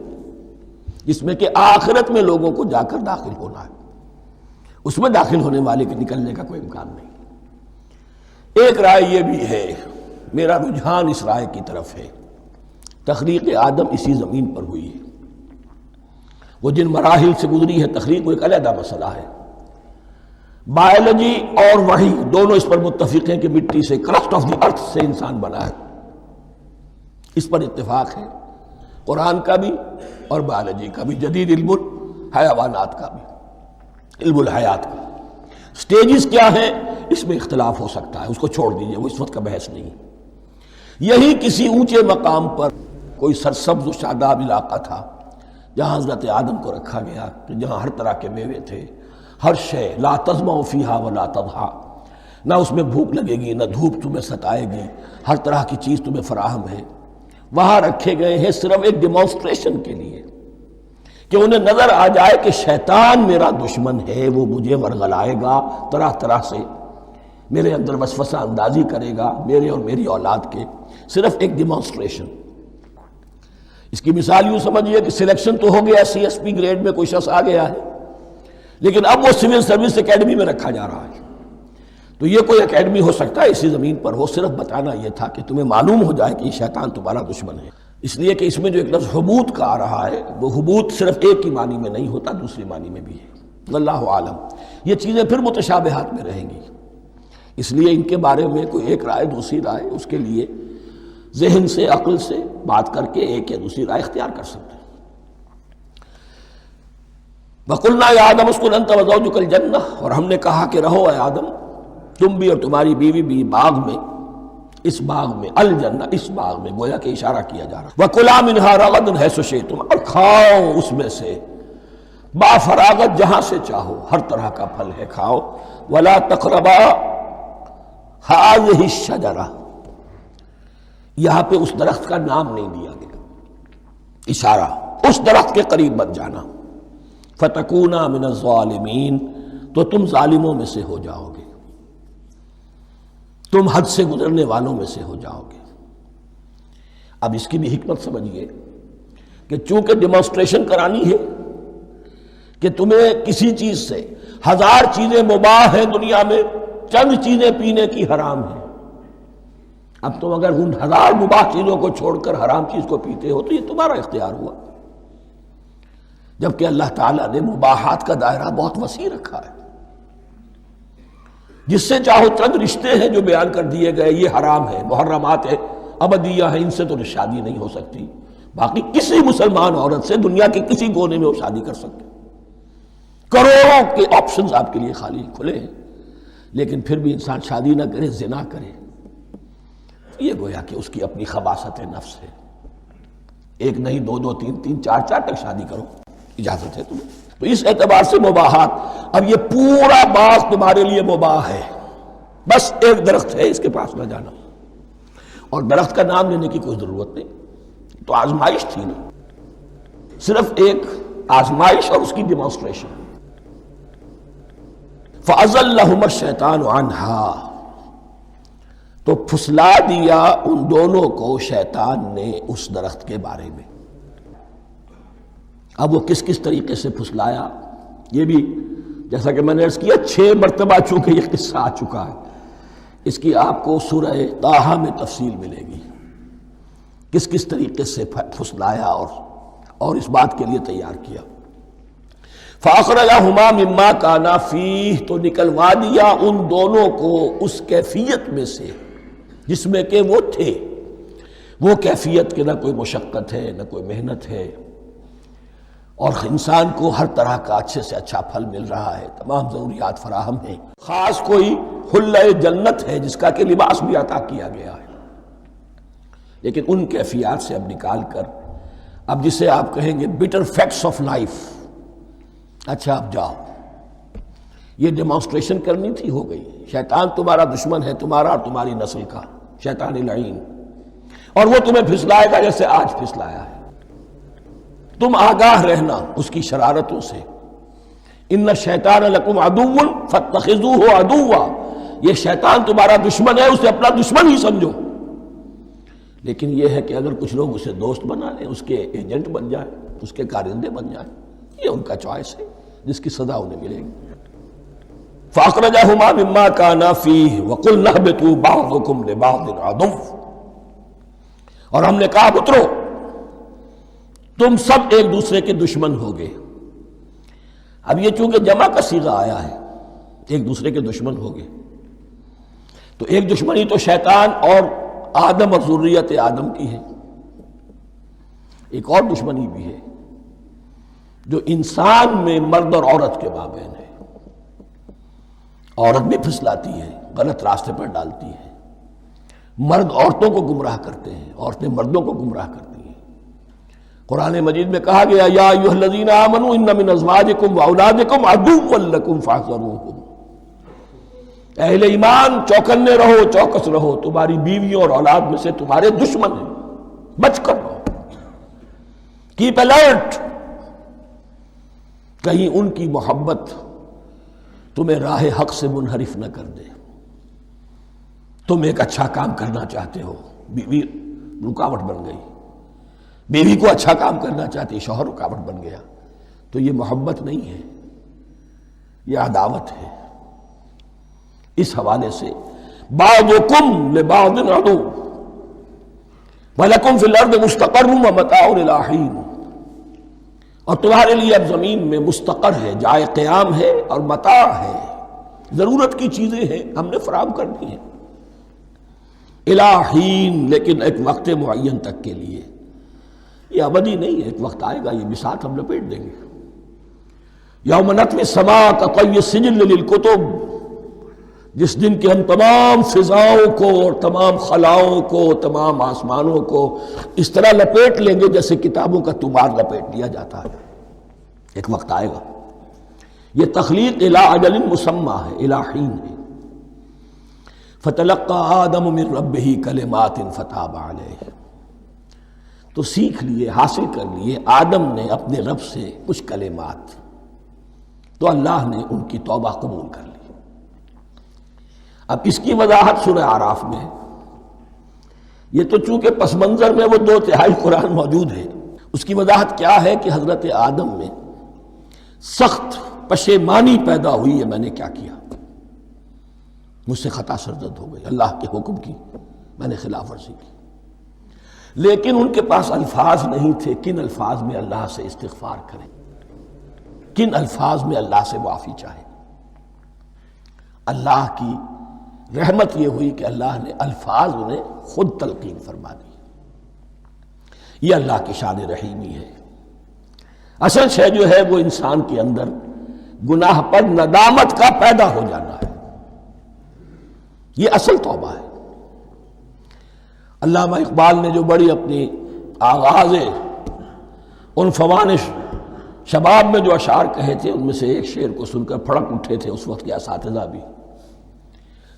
جس میں کہ آخرت میں لوگوں کو جا کر داخل ہونا ہے، اس میں داخل ہونے والے کے نکلنے کا کوئی امکان نہیں۔ ایک رائے یہ بھی ہے، میرا رجحان اس رائے کی طرف ہے، تخلیق آدم اسی زمین پر ہوئی ہے۔ وہ جن مراحل سے گزری ہے تخلیق وہ ایک علیحدہ مسئلہ ہے۔ بایولوجی اور وحی دونوں اس پر متفق ہیں کہ مٹی سے، کرسٹ آف دی ارتھ سے انسان بنا ہے، اس پر اتفاق ہے، قرآن کا بھی اور بایولوجی کا بھی، جدید علم الحیوانات کا بھی، علم الحیات کا۔ سٹیجز کیا ہیں اس میں اختلاف ہو سکتا ہے، اس کو چھوڑ دیجئے، وہ اس وقت کا بحث نہیں۔ یہی کسی اونچے مقام پر کوئی سرسبز و شاداب علاقہ تھا جہاں حضرت آدم کو رکھا گیا، جہاں ہر طرح کے میوے تھے، ہر شے، لا تظمأ فیہا ولا تضحیٰ، نہ اس میں بھوک لگے گی، نہ دھوپ تمہیں ستائے گی، ہر طرح کی چیز تمہیں فراہم ہے۔ وہاں رکھے گئے ہیں صرف ایک ڈیمانسٹریشن کے لیے کہ انہیں نظر آ جائے کہ شیطان میرا دشمن ہے، وہ مجھے ورغلائے گا، طرح طرح سے میرے اندر وسوسہ اندازی کرے گا، میرے اور میری اولاد کے، صرف ایک ڈیمانسٹریشن۔ اس کی مثال یوں سمجھیے کہ سلیکشن تو ہو گیا، سی ایس پی گریڈ میں کوئی شخص آ گیا ہے، لیکن اب وہ سول سروس اکیڈمی میں رکھا جا رہا ہے۔ تو یہ کوئی اکیڈمی ہو سکتا ہے اسی زمین پر ہو، صرف بتانا یہ تھا کہ تمہیں معلوم ہو جائے کہ یہ شیطان تمہارا دشمن ہے۔ اس لیے کہ اس میں جو ایک لفظ حبوط کا آ رہا ہے، وہ حبوط صرف ایک ہی معنی میں نہیں ہوتا، دوسری معنی میں بھی ہے۔ واللہ عالم، یہ چیزیں پھر متشابہات میں رہیں گی، اس لیے ان کے بارے میں کوئی ایک رائے دوسری رائے، اس کے لیے ذہن سے، عقل سے بات کر کے ایک یا دوسری رائے اختیار کر سکتے ہیں۔ وَقُلْنَا يَا آدَمُ اسْكُنْ أَنْتَ وَزَوْجُكَ الْجَنَّةَ، اور ہم نے کہا کہ رہو اے آدم، تم بھی اور تمہاری بیوی بھی باغ میں، اس باغ میں، الجنہ، اس باغ میں، گویا کہ اشارہ کیا جا رہا۔ وَكُلَا مِنْهَا رَغَدًا حَيْثُ شِئْتُمْ، اور کھاؤ اس میں سے با فراغت جہاں سے چاہو، ہر طرح کا پھل ہے کھاؤ۔ وَلَا تَقْرَبَا هَٰذِهِ الشَّجَرَةَ، یہاں پہ اس درخت کا نام نہیں دیا گیا، اشارہ، اس درخت کے قریب مت جانا۔ فَتَكُونَا مِنَ الظَّالِمِينَ، تو تم ظالموں میں سے ہو جاؤ گے، تم حد سے گزرنے والوں میں سے ہو جاؤ گے۔ اب اس کی بھی حکمت سمجھیے کہ چونکہ ڈیمانسٹریشن کرانی ہے کہ تمہیں کسی چیز سے، ہزار چیزیں مباح ہیں دنیا میں، چند چیزیں پینے کی حرام ہیں، اب تم اگر ان ہزار مباح چیزوں کو چھوڑ کر حرام چیز کو پیتے ہو تو یہ تمہارا اختیار ہوا، جبکہ اللہ تعالیٰ نے مباحات کا دائرہ بہت وسیع رکھا ہے۔ جس سے چاہو چند رشتے ہیں جو بیان کر دیے گئے، یہ حرام ہے، محرمات ہے، ابدیہ ہیں، ان سے تو شادی نہیں ہو سکتی، باقی کسی مسلمان عورت سے دنیا کے کسی کونے میں وہ شادی کر سکتے، کروڑوں کے آپشنز آپ کے لیے خالی کھلے ہیں، لیکن پھر بھی انسان شادی نہ کرے، زنا کرے، یہ گویا کہ اس کی اپنی خباثت نفس ہے۔ ایک نہیں، دو دو، تین تین، چار چار تک شادی کرو، اجازت ہے تمہیں۔ تو اس اعتبار سے مباحات، اب یہ پورا باغ تمہارے لیے مباح ہے، بس ایک درخت ہے، اس کے پاس نہ جانا، اور درخت کا نام لینے کی کوئی ضرورت نہیں، تو آزمائش تھی نا، صرف ایک آزمائش اور اس کی ڈیمانسٹریشن۔ فَأَزَلَّهُمَا الشَّيْطَانُ عَنْهَا، تو پھسلا دیا ان دونوں کو شیطان نے اس درخت کے بارے میں۔ اب وہ کس کس طریقے سے پھسلایا، یہ بھی جیسا کہ میں نے عرض کیا 6 مرتبہ چونکہ یہ قصہ آ چکا ہے، اس کی آپ کو سورہ طٰہٰ میں تفصیل ملے گی، کس کس طریقے سے پھسلایا اور اس بات کے لیے تیار کیا۔ فَأَخْرَجَهُمَا مِمَّا كَانَا فِيهِ، تو نکلوا دیا ان دونوں کو اس کیفیت میں سے جس میں کہ وہ تھے، وہ کیفیت کہ نہ کوئی مشقت ہے، نہ کوئی محنت ہے، اور انسان کو ہر طرح کا اچھے سے اچھا پھل مل رہا ہے، تمام ضروریات فراہم ہیں، خاص کوئی حلۂ جنت ہے جس کا کہ لباس بھی عطا کیا گیا ہے، لیکن ان کیفیات سے اب نکال کر، اب جسے آپ کہیں گے بٹر فیکٹس آف لائف، اچھا اب جاؤ، یہ ڈیمانسٹریشن کرنی تھی، ہو گئی۔ شیطان تمہارا دشمن ہے، تمہارا اور تمہاری نسل کا، شیطان لعین، اور وہ تمہیں پھسلائے گا جیسے آج پھسلایا ہے۔ تم آگاہ رہنا اس کی شرارتوں سے۔ ان الشیطان لکم عدو فاتخذوہ عدوا، یہ شیطان تمہارا دشمن ہے، اسے اپنا دشمن ہی سمجھو۔ لیکن یہ ہے کہ اگر کچھ لوگ اسے دوست بنا لیں، اس کے ایجنٹ بن جائیں، اس کے کارندے بن جائیں، یہ ان کا چوائس ہے جس کی سزا انہیں ملے گی۔ فَأَخْرَجَهُمَا مِمَّا كَانَا فِيهِ وَقُلْنَا اهْبِطُوا بَعْضُكُمْ لِبَعْضٍ عَدُوٌّ، اور ہم نے کہا اترو، تم سب ایک دوسرے کے دشمن ہوگے۔ اب یہ چونکہ جمع کا صیغہ آیا ہے، ایک دوسرے کے دشمن ہوگے، تو ایک دشمنی تو شیطان اور آدم اور ذریت آدم کی ہے، ایک اور دشمنی بھی ہے جو انسان میں مرد اور عورت کے مابین ہے۔ عورت بھی پھسلاتی ہے، غلط راستے پر ڈالتی ہے، مرد عورتوں کو گمراہ کرتے ہیں، عورتیں مردوں کو گمراہ کرتی ہیں۔ قرآن مجید میں کہا گیا یا ایھا الذین آمنوا ان من ازواجکم واولادکم عدوا لکم فاحذروہم، اہل ایمان چوکنے رہو، چوکس رہو، تمہاری بیویوں اور اولاد میں سے تمہارے دشمن ہیں، بچ کر رہو، کیپ الرٹ، کہیں ان کی محبت تمہیں راہ حق سے منحرف نہ کر دے۔ تم ایک اچھا کام کرنا چاہتے ہو، بیوی رکاوٹ بن گئی، بیوی کو اچھا کام کرنا چاہتی، شوہر رکاوٹ بن گیا، تو یہ محبت نہیں ہے، یہ عداوت ہے۔ اس حوالے سے بعضکم لبعض عدو ولکم فی الارض مستقر ومتاع الی حین، اور تمہارے لیے اب زمین میں مستقر ہے، جائے قیام ہے، اور متاع ہے، ضرورت کی چیزیں ہیں، ہم نے فراہم کر دی ہیں، الی حین، لیکن ایک وقت معین تک کے لیے، یہ ابدی نہیں ہے، ایک وقت آئے گا یہ بساط ہم لپیٹ دیں گے۔ یوم نطوی السماء کطی السجل للکتب، جس دن کہ ہم تمام فضاؤں کو اور تمام خلاؤں کو، تمام آسمانوں کو اس طرح لپیٹ لیں گے جیسے کتابوں کا تمار لپیٹ لیا جاتا ہے۔ ایک وقت آئے گا، یہ تخلیق الی اجل مسمى ہے، الی حین ہے۔ فتلقى آدم من ربہ کلمات فتاب علیہ، تو سیکھ لیے، حاصل کر لیے آدم نے اپنے رب سے کچھ کلمات، تو اللہ نے ان کی توبہ قبول کر لی۔ اب اس کی وضاحت سورہ اعراف میں ہے، یہ تو چونکہ پس منظر میں وہ 2/3 قرآن موجود ہے، اس کی وضاحت کیا ہے کہ حضرت آدم میں سخت پشیمانی پیدا ہوئی ہے، میں نے کیا کیا، مجھ سے خطا سرزد ہو گئی، اللہ کے حکم کی میں نے خلاف ورزی کی، لیکن ان کے پاس الفاظ نہیں تھے کن الفاظ میں اللہ سے استغفار کریں، کن الفاظ میں اللہ سے معافی چاہیں۔ اللہ کی رحمت یہ ہوئی کہ اللہ نے الفاظ انہیں خود تلقین فرما دی۔ یہ اللہ کی شان رحیمی ہے۔ اصل شے جو ہے وہ انسان کے اندر گناہ پر ندامت کا پیدا ہو جانا ہے، یہ اصل توبہ ہے۔ علامہ اقبال نے جو بڑی اپنی آغاز عنفوان شباب میں جو اشعار کہے تھے، ان میں سے ایک شعر کو سن کر پھڑک اٹھے تھے اس وقت کے اساتذہ بھی۔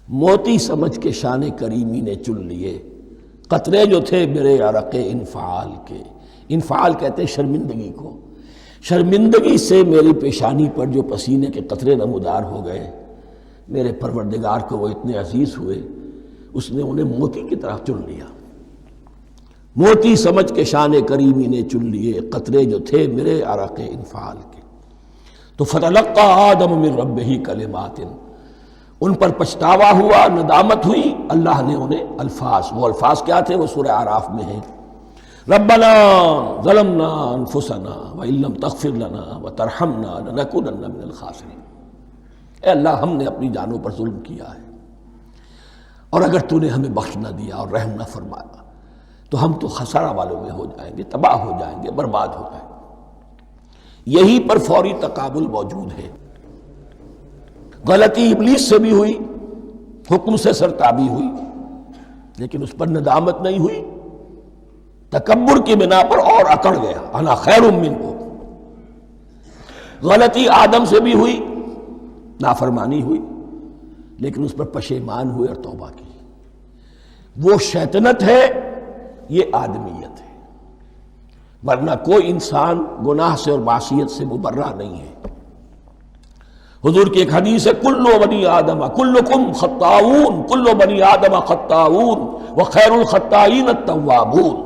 موتی سمجھ کے شان کریمی نے چن لیے، قطرے جو تھے میرے عرق انفعال کے، انفعال کہتے ہیں شرمندگی کو، شرمندگی سے میری پیشانی پر جو پسینے کے قطرے نمودار ہو گئے، میرے پروردگار کو وہ اتنے عزیز ہوئے، اس نے انہیں موتی کی طرح چن لیا۔ موتی سمجھ کے شان کریمی نے چن لیے، قطرے جو تھے میرے عرق انفعال کے، تو فتلقى آدم من ربہ کلمات، ان پر پچھتاوا ہوا، ندامت ہوئی، اللہ نے انہیں الفاظ، وہ الفاظ کیا تھے وہ سورہ اعراف میں ہیں، ربنا ظلمنا انفسنا وان لم تغفر لنا وترحمنا لنکونن من الخاسرین، اے اللہ ہم نے اپنی جانوں پر ظلم کیا ہے، اور اگر تو نے ہمیں بخش نہ دیا اور رحم نہ فرمایا تو ہم تو خسارہ والوں میں ہو جائیں گے، تباہ ہو جائیں گے، برباد ہو جائیں گے۔ یہی پر فوری تقابل موجود ہے۔ غلطی ابلیس سے بھی ہوئی، حکم سے سرتابی ہوئی، لیکن اس پر ندامت نہیں ہوئی، تکبر کی بنا پر اور اکڑ گیا، انا خیر منہ۔ غلطی آدم سے بھی ہوئی، نافرمانی ہوئی، لیکن اس پر پشیمان ہوئے اور توبہ کی۔ وہ شیطنت ہے، یہ آدمیت ہے، ورنہ کوئی انسان گناہ سے اور معصیت سے مبرہ نہیں ہے۔ حضور کی ایک حدیث ہے، کلو بنی آدم کلکم خطاؤون، کلو بنی آدم خطاؤون وخیر الخطائین التوابون۔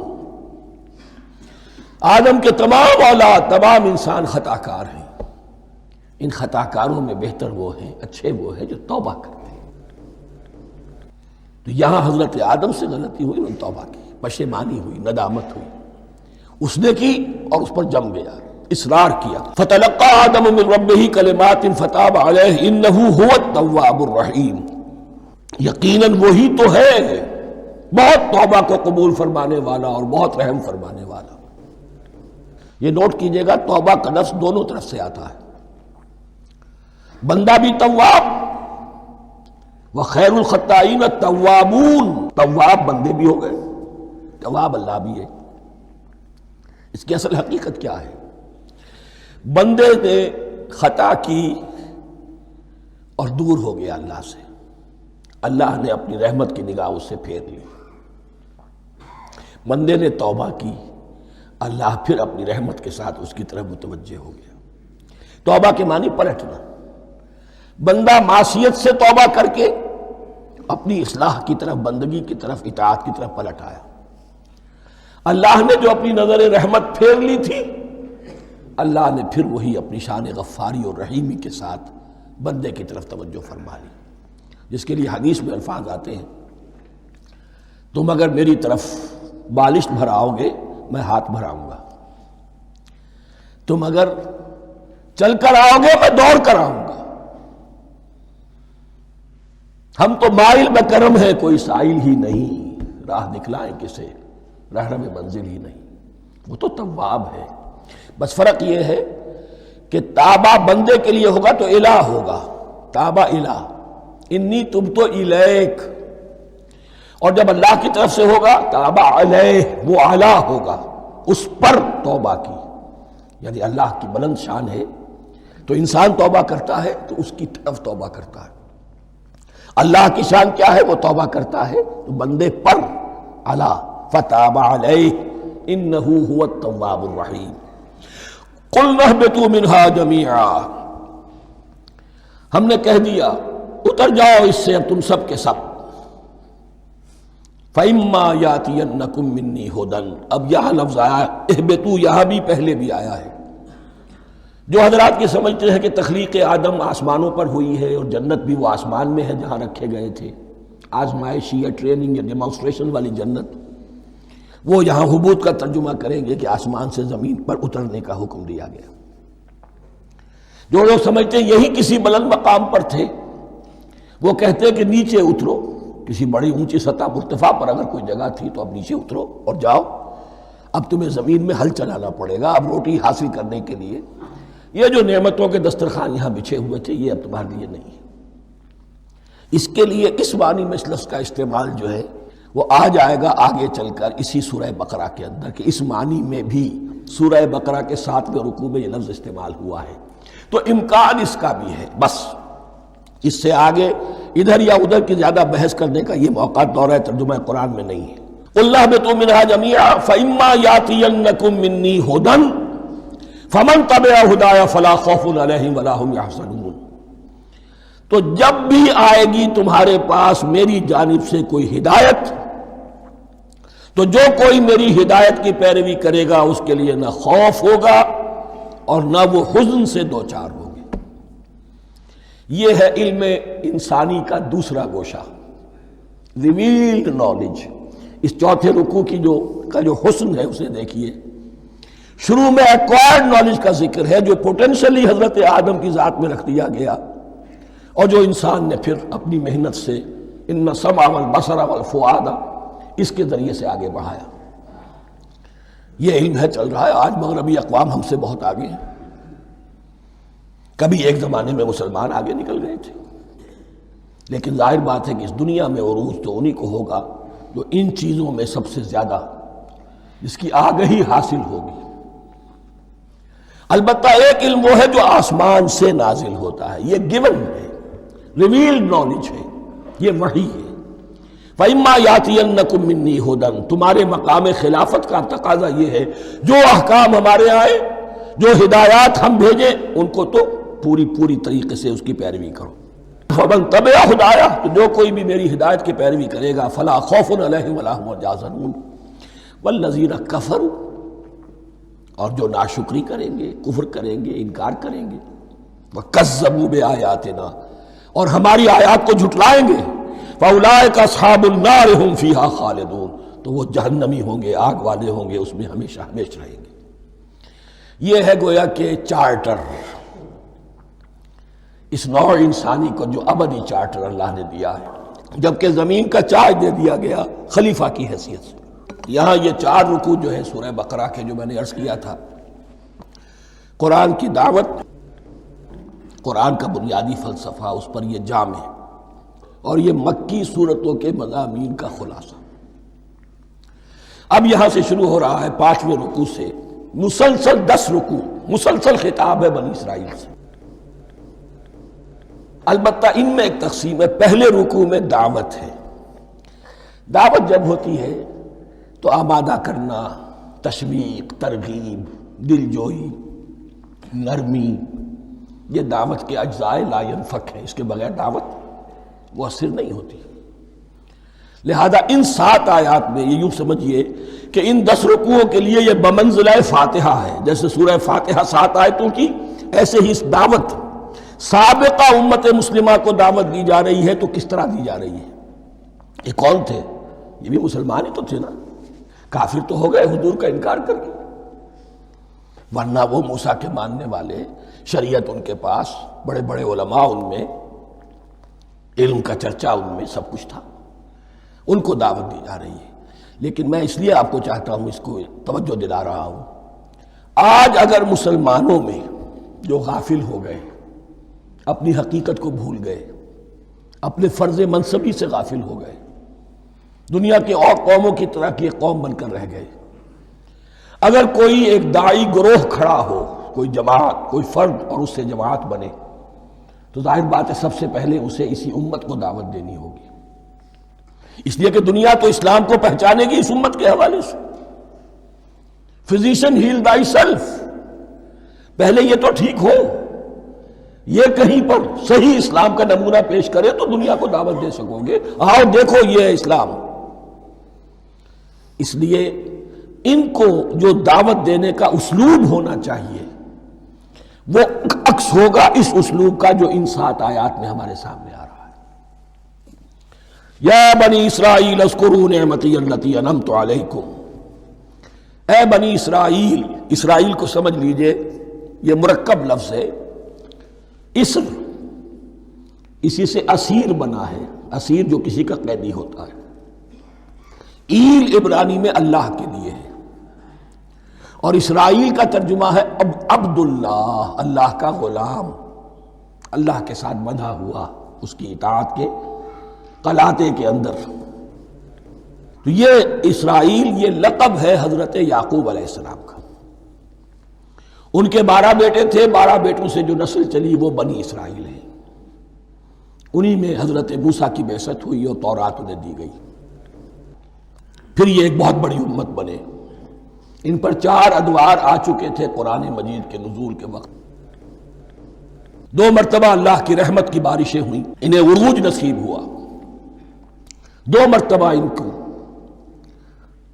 آدم کے تمام اولاد، تمام انسان خطا کار ہیں، ان خطا کاروں میں بہتر وہ ہیں، اچھے وہ ہیں جو توبہ کرتے ہیں۔ تو یہاں حضرت آدم سے غلطی ہوئی، انہوں نے توبہ کی، پشیمانی ہوئی، ندامت ہوئی، اس نے کی اور اس پر جم گیا، اصرار کیا۔ فتلقى آدم من ربه کلمات فتاب علیہ انہ هو التواب الرحیم۔ یقیناً وہی تو ہے بہت توبہ کو قبول فرمانے والا اور بہت رحم فرمانے والا۔ یہ نوٹ کیجئے گا، توبہ کا لفظ دونوں طرف سے آتا ہے، بندہ بھی تواب وخیر الخطائین التوابون، تواب بندے بھی ہو گئے، تواب اللہ بھی ہے۔ اس کی اصل حقیقت کیا ہے؟ بندے نے خطا کی اور دور ہو گیا اللہ سے، اللہ نے اپنی رحمت کی نگاہ اس سے پھیر لی۔ بندے نے توبہ کی، اللہ پھر اپنی رحمت کے ساتھ اس کی طرف متوجہ ہو گیا۔ توبہ کے معنی پلٹنا۔ بندہ معصیت سے توبہ کر کے اپنی اصلاح کی طرف، بندگی کی طرف، اطاعت کی طرف پلٹ آیا۔ اللہ نے جو اپنی نظر رحمت پھیر لی تھی، اللہ نے پھر وہی اپنی شان غفاری اور رحیمی کے ساتھ بندے کی طرف توجہ فرما لی، جس کے لیے حدیث میں الفاظ آتے ہیں، تم اگر میری طرف بالشت بھراؤ گے میں ہاتھ بھراؤں گا، تم اگر چل کر آؤ گے میں دوڑ کر آؤں گا، ہم تو مائل بکرم ہے کوئی سائل ہی نہیں، راہ دکھلائیں کسے رہنم منزل ہی نہیں۔ وہ تو تواب ہے، بس فرق یہ ہے کہ تابہ بندے کے لیے ہوگا تو الہ ہوگا، تابہ الہ، انی تبت الیک، اور جب اللہ کی طرف سے ہوگا تابہ علیہ، وہ اعلیٰ ہوگا، اس پر توبہ کی، یعنی اللہ کی بلند شان ہے تو انسان توبہ کرتا ہے تو اس کی طرف توبہ کرتا ہے۔ اللہ کی شان کیا ہے؟ وہ توبہ کرتا ہے تو بندے پر اعلیٰ، فتاب علیہ انہ هو التواب الرحیم۔ قلنا اہبطوا منہا جمیعا، ہم نے کہہ دیا اتر جاؤ اس سے اب تم سب کے سب۔ فَإِمَّا يَأْتِيَنَّكُم مِّنِّي هُدًى، اب یہاں لفظ آیا اہبطوا، یہاں بھی پہلے بھی آیا ہے۔ جو حضرات یہ سمجھتے ہیں کہ تخلیق آدم آسمانوں پر ہوئی ہے اور جنت بھی وہ آسمان میں ہے جہاں رکھے گئے تھے، آزمائشی یا ٹریننگ یا ڈیمانسٹریشن والی جنت، وہ یہاں حبوط کا ترجمہ کریں گے کہ آسمان سے زمین پر اترنے کا حکم دیا گیا۔ جو لوگ سمجھتے ہیں یہی کسی بلند مقام پر تھے، وہ کہتے ہیں کہ نیچے اترو، کسی بڑی اونچی سطح مرتفع پر اگر کوئی جگہ تھی تو اب نیچے اترو اور جاؤ، اب تمہیں زمین میں ہل چلانا پڑے گا، اب روٹی حاصل کرنے کے لیے یہ جو نعمتوں کے دسترخوان یہاں بچھے ہوئے تھے یہ اب تمہارے لیے نہیں ہے۔ اس کے لیے اس معنی میں اس لفظ کا استعمال جو ہے وہ آ جائے گا آگے چل کر اسی سورہ بقرہ کے اندر، کہ اس معنی میں بھی سورہ بقرہ کے 7ویں رکوع میں یہ لفظ استعمال ہوا ہے، تو امکان اس کا بھی ہے۔ بس اس سے آگے ادھر یا ادھر کی زیادہ بحث کرنے کا یہ موقع دورہ ترجمہ قرآن میں نہیں ہے۔ قُلْ اهْبِطُوا مِنْهَا جَمِيعًا فَإِمَّا يَأْتِيَنَّكُم مِّنِّي هُدًى فَمَن تَبِعَ هُدَايَ فَلَا خَوْفٌ عَلَيْهِمْ وَلَا هُمْ يَحْزَنُونَ، تو جب بھی آئے گی تمہارے پاس میری جانب سے کوئی ہدایت، تو جو کوئی میری ہدایت کی پیروی کرے گا اس کے لیے نہ خوف ہوگا اور نہ وہ حزن سے دوچار ہوگے۔ یہ ہے علم انسانی کا دوسرا گوشہ، ریویلڈ نالج۔ اس چوتھے رکوع کی جو حسن ہے اسے دیکھیے، شروع میں ایکوائرڈ نالج کا ذکر ہے جو پوٹینشلی حضرت آدم کی ذات میں رکھ دیا گیا، اور جو انسان نے پھر اپنی محنت سے ان السمع والبصر والفؤاد اس کے ذریعے سے آگے بڑھایا۔ یہ علم ہے چل رہا ہے، آج مغربی اقوام ہم سے بہت آگے ہیں، کبھی ایک زمانے میں مسلمان آگے نکل گئے تھے، لیکن ظاہر بات ہے کہ اس دنیا میں عروج تو انہی کو ہوگا جو ان چیزوں میں سب سے زیادہ جس کی آگہی حاصل ہوگی۔ البتہ ایک علم وہ ہے جو آسمان سے نازل ہوتا ہے، یہ گیون ہے، ریویلڈ نالج ہے، یہ وحی ہے۔ فَإِمَّا يَأْتِيَنَّكُم مِّنِّي هُدًى، تمہارے مقام خلافت کا تقاضا یہ ہے جو احکام ہمارے آئے، جو ہدایات ہم بھیجیں، ان کو تو پوری طریقے سے اس کی پیروی کرو۔ فَمَن تَبِعَ ہدایہ، تو جو کوئی بھی میری ہدایت کی پیروی کرے گا، فَلَا خَوْفٌ عَلَيْهِمْ وَلَا هُمْ يَحْزَنُونَ وَالَّذِينَ كَفَرُوا، اور جو ناشکری کریں گے، کفر کریں گے، انکار کریں گے، وَكَذَّبُوا بِآيَاتِنَا، اور ہماری آیات کو جھٹلائیں گے، فَأُولَٰئِكَ أَصْحَابُ النَّارِ هُمْ فِيهَا خَالِدُونَ، تو وہ جہنمی ہوں گے، آگ والے ہوں گے، اس میں ہمیشہ رہیں گے۔ یہ ہے گویا کہ چارٹر، اس نوع انسانی کو جو ابدی چارٹر اللہ نے دیا ہے، جبکہ زمین کا چارج دے دیا گیا خلیفہ کی حیثیت سے۔ یہاں یہ 4 رکوع جو ہے سورہ بقرہ کے، جو میں نے عرض کیا تھا، قرآن کی دعوت، قرآن کا بنیادی فلسفہ، اس پر یہ جام ہے، اور یہ مکی صورتوں کے مضامین کا خلاصہ۔ اب یہاں سے شروع ہو رہا ہے 5ویں رکوع سے، مسلسل 10 رکوع، مسلسل خطاب ہے بنی اسرائیل سے۔ البتہ ان میں ایک تقسیم ہے، پہلے رکوع میں دعوت ہے۔ دعوت جب ہوتی ہے تو آمادہ کرنا، تشویق، ترغیب، دلجوئی، نرمی، یہ دعوت کے اجزاء لا ينفک ہیں، اس کے بغیر دعوت مؤثر نہیں ہوتی۔ لہذا ان 7 آیات میں یہ یوں سمجھیے کہ ان 10 رکوعوں کے لیے یہ بمنزلہ فاتحہ ہے، جیسے سورہ فاتحہ 7 آیتوں کی، ایسے ہی اس دعوت سابقہ امت مسلمہ کو دعوت دی جا رہی ہے۔ تو کس طرح دی جا رہی ہے؟ یہ کون تھے؟ یہ بھی مسلمان ہی تو تھے نا، کافر تو ہو گئے حضور کا انکار کر کے، ورنہ وہ موسیٰ کے ماننے والے، شریعت ان کے پاس، بڑے بڑے علماء ان میں، علم کا چرچا ان میں، سب کچھ تھا، ان کو دعوت دی جا رہی ہے۔ لیکن میں اس لیے آپ کو چاہتا ہوں، اس کو توجہ دلا رہا ہوں، آج اگر مسلمانوں میں جو غافل ہو گئے، اپنی حقیقت کو بھول گئے، اپنے فرض منصبی سے غافل ہو گئے، دنیا کے اور قوموں کی طرح کی ایک قوم بن کر رہ گئے، اگر کوئی ایک داعی گروہ کھڑا ہو، کوئی جماعت، کوئی فرد، اور اس سے جماعت بنے، تو ظاہر بات ہے سب سے پہلے اسے اسی امت کو دعوت دینی ہوگی، اس لیے کہ دنیا تو اسلام کو پہچانے گی اس امت کے حوالے سے۔ فزیشن ہیل تھائی سیلف، پہلے یہ تو ٹھیک ہو، یہ کہیں پر صحیح اسلام کا نمونہ پیش کرے تو دنیا کو دعوت دے سکو گے، آؤ دیکھو یہ ہے اسلام۔ اس لیے ان کو جو دعوت دینے کا اسلوب ہونا چاہیے وہ عکس ہوگا اس اسلوب کا جو ان 7 آیات میں ہمارے سامنے آ رہا ہے۔ یا بنی اسرائیل اذکروا نعمتی التی انعمت علیکم، اے بنی اسرائیل، اسرائیل کو سمجھ لیجئے یہ مرکب لفظ ہے، اسر اسی سے اسیر بنا ہے، اسیر جو کسی کا قیدی ہوتا ہے، ایل عبرانی میں اللہ کے لیے ہے، اور اسرائیل کا ترجمہ ہے عبداللہ، اللہ کا غلام، اللہ کے ساتھ بندھا ہوا، اس کی اطاعت کے قلاتے کے اندر۔ تو یہ اسرائیل یہ لقب ہے حضرت یعقوب علیہ السلام کا، ان کے 12 بیٹے تھے، 12 بیٹوں سے جو نسل چلی وہ بنی اسرائیل ہے، انہی میں حضرت موسیٰ کی بعثت ہوئی اور تورات انہیں دی گئی، پھر یہ ایک بہت بڑی امت بنے۔ ان پر 4 ادوار آ چکے تھے قرآن مجید کے نزول کے وقت، 2 مرتبہ اللہ کی رحمت کی بارشیں ہوئیں، انہیں عروج نصیب ہوا، 2 مرتبہ ان کو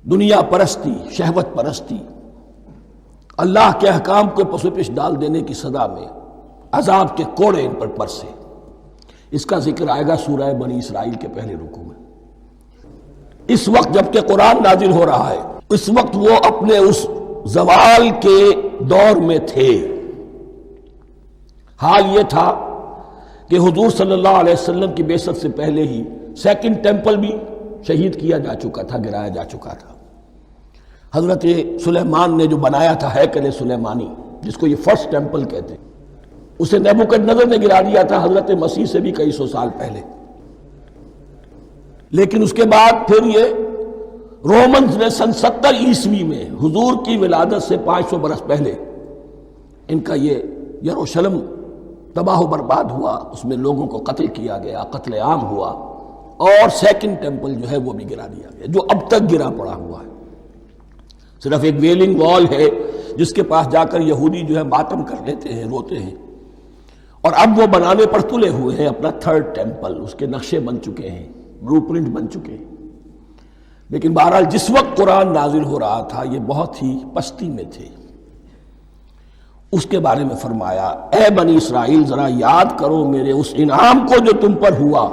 دنیا پرستی، شہوت پرستی، اللہ کے احکام کو پس و پیش ڈال دینے کی سزا میں عذاب کے کوڑے ان پر برسے۔ اس کا ذکر آئے گا سورہ بنی اسرائیل کے پہلے رکوع میں۔ اس وقت جب کہ قرآن نازل ہو رہا ہے، اس وقت وہ اپنے اس زوال کے دور میں تھے۔ حال یہ تھا کہ حضور صلی اللہ علیہ وسلم کی بعثت سے پہلے ہی 2nd ٹیمپل بھی شہید کیا جا چکا تھا، گرایا جا چکا تھا۔ حضرت سلیمان نے جو بنایا تھا ہیکل سلیمانی، جس کو یہ فرسٹ ٹیمپل کہتے ہیں، اسے نیبوکدنضر نے گرا دیا تھا حضرت مسیح سے بھی کئی سو سال پہلے۔ لیکن اس کے بعد پھر یہ رومنز نے سن 70 عیسوی میں حضور کی ولادت سے 500 برس پہلے ان کا یہ یروشلم تباہ و برباد ہوا، اس میں لوگوں کو قتل کیا گیا، قتل عام ہوا، اور سیکنڈ ٹیمپل جو ہے وہ بھی گرا دیا گیا، جو اب تک گرا پڑا ہوا ہے۔ صرف ایک ویلنگ وال ہے جس کے پاس جا کر یہودی جو ہے ماتم کر لیتے ہیں، روتے ہیں، اور اب وہ بنانے پر تلے ہوئے ہیں اپنا تھرڈ ٹیمپل، اس کے نقشے بن چکے ہیں، بلو پرنٹ بن چکے ہیں۔ لیکن بہرحال جس وقت قرآن نازل ہو رہا تھا یہ بہت ہی پستی میں تھے۔ اس کے بارے میں فرمایا، اے بنی اسرائیل ذرا یاد کرو میرے اس انعام کو جو تم پر ہوا۔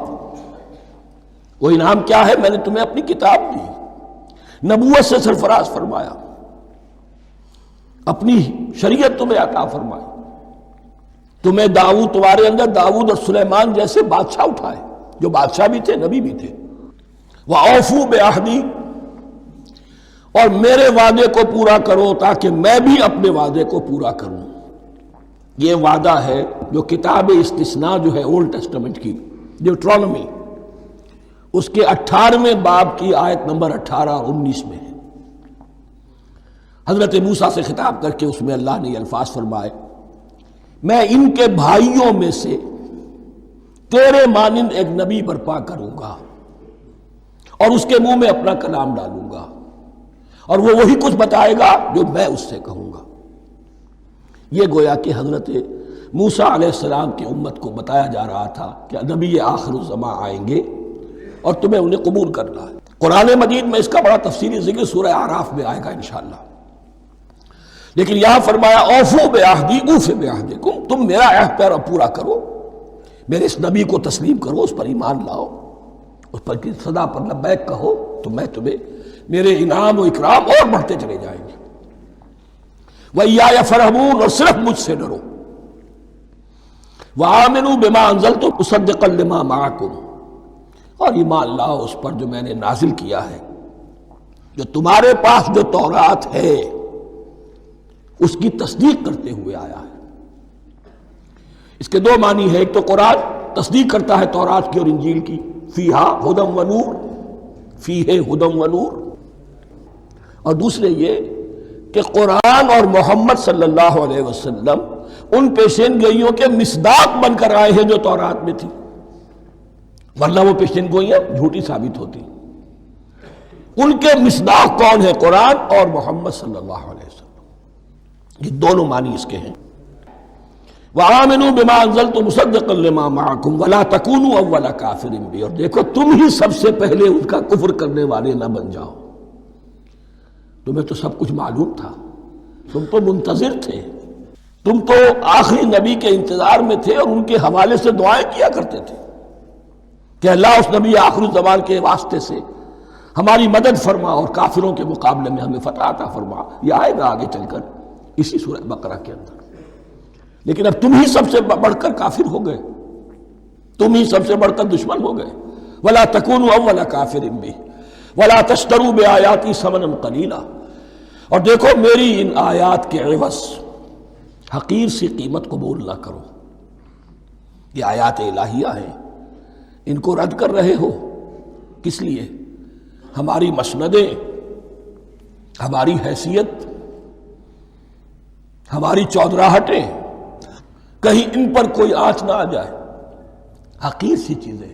وہ انعام کیا ہے؟ میں نے تمہیں اپنی کتاب دی، نبوت سے سرفراز فرمایا، اپنی شریعت تمہیں عطا فرمائی، تمہیں داؤد، تمہارے اندر داؤد اور سلیمان جیسے بادشاہ اٹھائے جو بادشاہ بھی تھے، نبی بھی تھے۔ وَأَوْفُوا بِعَهْدِي، اور میرے وعدے کو پورا کرو تاکہ میں بھی اپنے وعدے کو پورا کروں۔ یہ وعدہ ہے جو کتاب استثناء جو ہے اولڈ ٹیسٹمنٹ کی، ڈیوٹرانومی، اس کے 18ویں باب کی آیت نمبر 18 اور 19 میں ہے۔ حضرت موسیٰ سے خطاب کر کے اس میں اللہ نے یہ الفاظ فرمائے، میں ان کے بھائیوں میں سے تیرے مانند ایک نبی برپا کروں گا اور اس کے منہ میں اپنا کلام ڈالوں گا، اور وہ وہی کچھ بتائے گا جو میں اس سے کہوں گا۔ یہ گویا کہ حضرت موسیٰ علیہ السلام کی امت کو بتایا جا رہا تھا کہ نبی آخر الزمان آئیں گے اور تمہیں انہیں قبول کرنا ہے۔ قرآن مجید میں اس کا بڑا تفصیلی ذکر سورہ اعراف میں آئے گا انشاءاللہ، لیکن یہاں فرمایا اوفوا بعہدی اوف بعہدکم، تم میرا عہد پورا کرو، میرے اس نبی کو تسلیم کرو، اس پر ایمان لاؤ، اس پر کی صدا پر لبیک کہو، تو میں تمہیں میرے انعام و اکرام اور بڑھتے چلے جائیں گے۔ وَإِيَّايَ فَارْهَبُونَ، اور صرف مجھ سے ڈرو۔ وَآمِنُوا بِمَا أَنزَلْتُ مُصَدِّقًا لِمَا مَعَكُمْ، اور ایمان لاؤ اس پر جو میں نے نازل کیا ہے، جو تمہارے پاس جو تورات ہے اس کی تصدیق کرتے ہوئے آیا ہے۔ اس کے دو معنی ہے، ایک تو قرآن تصدیق کرتا ہے تورات کی اور انجیل کی، فیہا ہدی و نور، فیہ ہدی و نور، اور دوسرے یہ کہ قرآن اور محمد صلی اللہ علیہ وسلم ان پیشین گوئیوں کے مصداق بن کر آئے ہیں جو تورات میں تھی، ورنہ وہ پیشین گوئیاں جھوٹی ثابت ہوتی۔ ان کے مصداق کون ہے؟ قرآن اور محمد صلی اللہ علیہ وسلم۔ یہ دونوں معنی اس کے ہیں۔ وَآمِنُوا بِمَا أَنزَلْتُ مُصَدِّقًا لِمَا مَعَكُمْ وَلَا تَكُونُوا أَوَّلَ كَافِرٍ بِهِ، اور دیکھو تم ہی سب سے پہلے ان کا کفر کرنے والے نہ بن جاؤ۔ تمہیں تو سب کچھ معلوم تھا، تم تو منتظر تھے، تم تو آخری نبی کے انتظار میں تھے اور ان کے حوالے سے دعائیں کیا کرتے تھے کہ اللہ اس نبی آخر الزمان کے واسطے سے ہماری مدد فرما اور کافروں کے مقابلے میں ہمیں فتح عطا فرما۔ یہ آئے گا آگے چل کر اسی سورہ بقرہ کے اندر۔ لیکن اب تم ہی سب سے بڑھ کر کافر ہو گئے، تم ہی سب سے بڑھ کر دشمن ہو گئے۔ وَلَا تَكُونُوا أَوَّلَ كَافِرٍ بِهِ وَلَا تَشْتَرُوا بِآيَاتِي ثَمَنًا قَلِيلًا، اور دیکھو میری ان آیات کے عوض حقیر سی قیمت قبول نہ کرو۔ یہ آیات الہیہ ہیں، ان کو رد کر رہے ہو، کس لیے؟ ہماری مسندیں، ہماری حیثیت، ہماری چودراہٹیں، کہیں ان پر کوئی آنچ نہ آ جائے۔ حقیر سی چیزیں،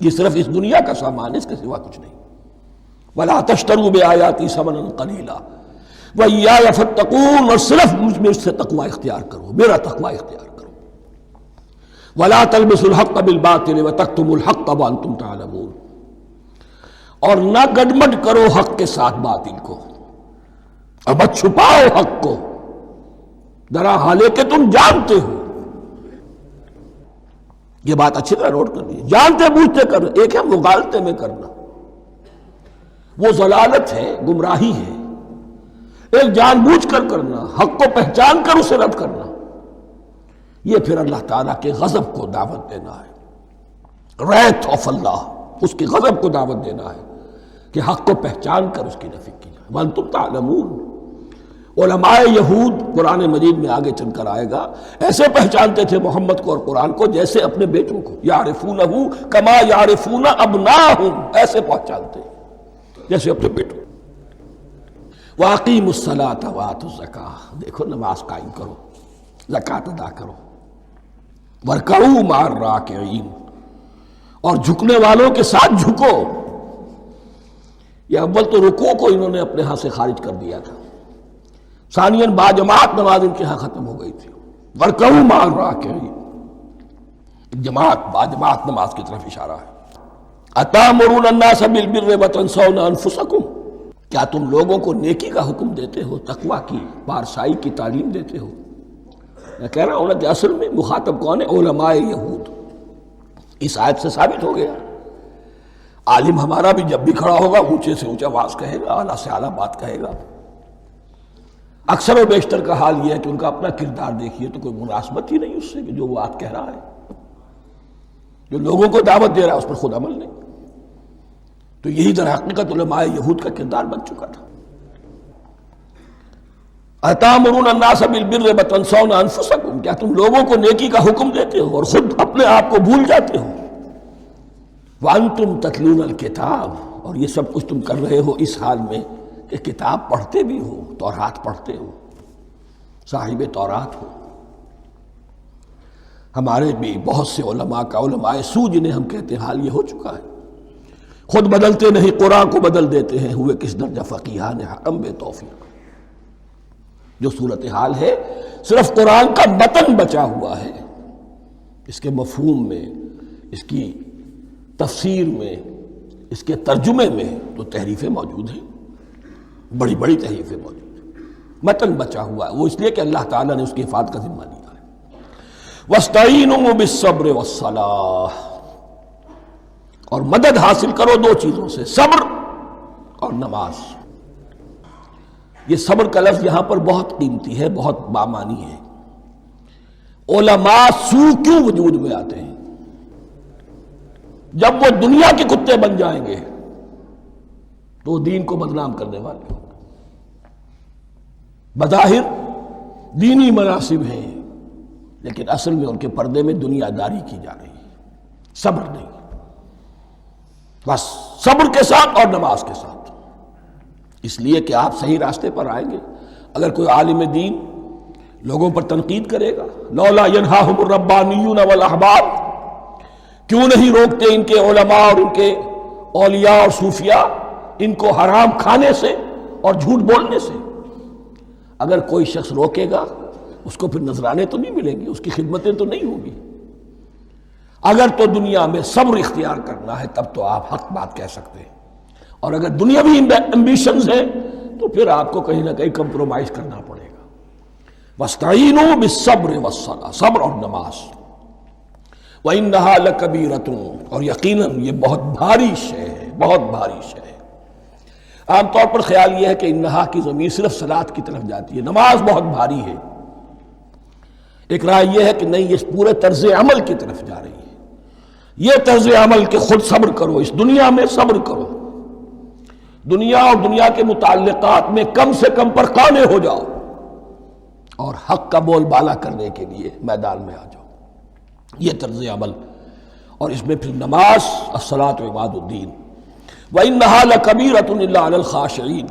یہ صرف اس دنیا کا سامان ہے، اس کے سوا کچھ نہیں۔ وَلَا تَشْتَرُوا بِآيَاتِي ثَمَنًا قَلِيلًا وَإِيَّايَ فَاتَّقُونِ، اور صرف مجھ سے تقوی اختیار کرو، میرا تقوی اختیار کرو۔ وَلَا تَلْبِسُوا الْحَقَّ بِالْبَاطِلِ وَتَكْتُمُوا الْحَقَّ وَأَنْتُمْ تَعْلَمُونَ، اور نہ گڈمڈ کرو حق کے ساتھ باطل کو، اور مت چھپاؤ حق کو، درا حالے کہ تم جانتے ہو۔ یہ بات اچھی طرح نوٹ کر لیجیے، جانتے بوجھتے کرنا، ایک ہے مغالطے میں کرنا، وہ ضلالت ہے، گمراہی ہے۔ ایک جان بوجھ کر کرنا، حق کو پہچان کر اسے رد کرنا، یہ پھر اللہ تعالیٰ کے غضب کو دعوت دینا ہے، ریت آف اللہ، اس کے غضب کو دعوت دینا ہے کہ حق کو پہچان کر اس کی نفی کی جائے۔ وَأَنْتُمْ تَعْلَمُونَ، علماء یہود قرآن مجید میں آگے چل کر آئے گا، ایسے پہچانتے تھے محمد کو اور قرآن کو جیسے اپنے بیٹوں کو، یعرفونہ کما یعرفون ابناہم، ایسے پہچانتے جیسے اپنے بیٹوں۔ وَأَقِیمُوا الصَّلَاةَ وَآتُوا الزَّکَاۃَ، دیکھو نماز قائم کرو، زکوٰۃ ادا کرو، وَارْکَعُوا مَعَ الرَّاکِعِینَ، اور جھکنے والوں کے ساتھ جھکو۔ یہ اول تو رکوع کو انہوں نے اپنے ہاں سے خارج کر دیا تھا، ثانیاً باجماعت نماز ان کے ہاں ختم ہو گئی تھی۔ وَارْکَعُوا مَعَ الرَّاکِعِینَ، جماعت باجماعت نماز کی طرف اشارہ ہے۔ أَتَأْمُرُونَ النَّاسَ بِالْبِرِّ وَتَنْسَوْنَ أَنفُسَكُمْ، کیا تم لوگوں کو نیکی کا حکم دیتے ہو، تقویٰ کی، پارسائی کی تعلیم دیتے ہو؟ میں کہہ رہا ہوں نا کہ اصل میں مخاطب کون ہے؟ علماء یہود۔ اس آیت سے ثابت ہو گیا عالم ہمارا بھی جب بھی کھڑا ہوگا اونچے سے اونچا آواز کہے گا، اعلیٰ سے اعلیٰ بات کہے گا۔ اکثر و بیشتر کا حال یہ ہے کہ ان کا اپنا کردار دیکھیے تو کوئی مناسبت ہی نہیں اس سے کہ جو وہ بات کہہ رہا ہے، جو لوگوں کو دعوت دے رہا ہے اس پر خود عمل نہیں۔ تو یہی در حقیقت علماء یہود کا کردار بن چکا تھا۔ أَتَأْمُرُونَ النَّاسَ بِالْبِرِّ وَتَنْسَوْنَ أَنفُسَكُمْ، کیا تم لوگوں کو نیکی کا حکم دیتے ہو اور خود اپنے آپ کو بھول جاتے ہو؟ وَأَنْتُمْ تَتْلُونَ الْكِتَابَ، اور یہ سب کچھ تم کر رہے ہو اس حال میں کہ کتاب پڑھتے بھی ہو، تورات پڑھتے ہو، صاحب تورات ہو۔ ہمارے بھی بہت سے علماء کا علماء سو جنہیں ہم کہتے ہیں حال یہ ہو چکا ہے، خود بدلتے نہیں قرآن کو بدل دیتے ہیں، ہوئے کس درجہ فقیہان حکم بے توفیق۔ جو صورتحال ہے صرف قرآن کا متن بچا ہوا ہے، اس کے مفہوم میں، اس کی تفسیر میں، اس کے ترجمے میں تو تحریفیں موجود ہیں، بڑی بڑی تحریفیں موجود ہیں، متن بچا ہوا ہے، وہ اس لیے کہ اللہ تعالیٰ نے اس کی حفاظت کا ذمہ لیا ہے۔ وَاسْتَعِینُوا بِالصَّبْرِ وَالصَّلَاةِ، اور مدد حاصل کرو دو چیزوں سے، صبر اور نماز۔ یہ صبر کا لفظ یہاں پر بہت قیمتی ہے، بہت بامانی ہے۔ علماء سو کیوں وجود میں آتے ہیں؟ جب وہ دنیا کے کتے بن جائیں گے تو وہ دین کو بدنام کرنے والے ہوں گے۔ بظاہر دینی مناسب ہیں لیکن اصل میں ان کے پردے میں دنیا داری کی جا رہی ہے، صبر نہیں۔ بس صبر کے ساتھ اور نماز کے ساتھ، اس لیے کہ آپ صحیح راستے پر آئیں گے۔ اگر کوئی عالم دین لوگوں پر تنقید کرے گا، لولا ینہاہم الربانیون والاحبار، کیوں نہیں روکتے ان کے علماء اور ان کے اولیاء اور صوفیاء ان کو حرام کھانے سے اور جھوٹ بولنے سے؟ اگر کوئی شخص روکے گا اس کو پھر نذرانے تو نہیں ملیں گی، اس کی خدمتیں تو نہیں ہوں گی۔ اگر تو دنیا میں صبر اختیار کرنا ہے تب تو آپ حق بات کہہ سکتے ہیں، اور اگر دنیاوی ایمبیشنز ہیں تو پھر آپ کو کہیں نہ کہیں کمپرومائز کرنا پڑے گا۔ وَاسْتَعِینُوا بِالصَّبْرِ وَالصَّلَاةِ، صبر اور نماز۔ وَإِنَّهَا لَكَبِیرَةٌ، اور یقیناً یہ بہت بھاری شے ہے، بہت بھاری شے ہے۔ عام طور پر خیال یہ ہے کہ انہا کی ضمیر صرف صلاۃ کی طرف جاتی ہے، نماز بہت بھاری ہے۔ ایک رائے یہ ہے کہ نہیں، یہ پورے طرز عمل کی طرف جا رہی ہے۔ یہ طرز عمل کہ خود صبر کرو، اس دنیا میں صبر کرو، دنیا اور دنیا کے متعلقات میں کم سے کم پر قانع ہو جاؤ، اور حق کا بول بالا کرنے کے لیے میدان میں آ جاؤ، یہ طرز عمل۔ اور اس میں پھر نماز، الصلاۃ عماد الدین۔ وَإِنَّهَا لَكَبِيرَةٌ إِلَّا عَلَى الْخَاشِعِينَ،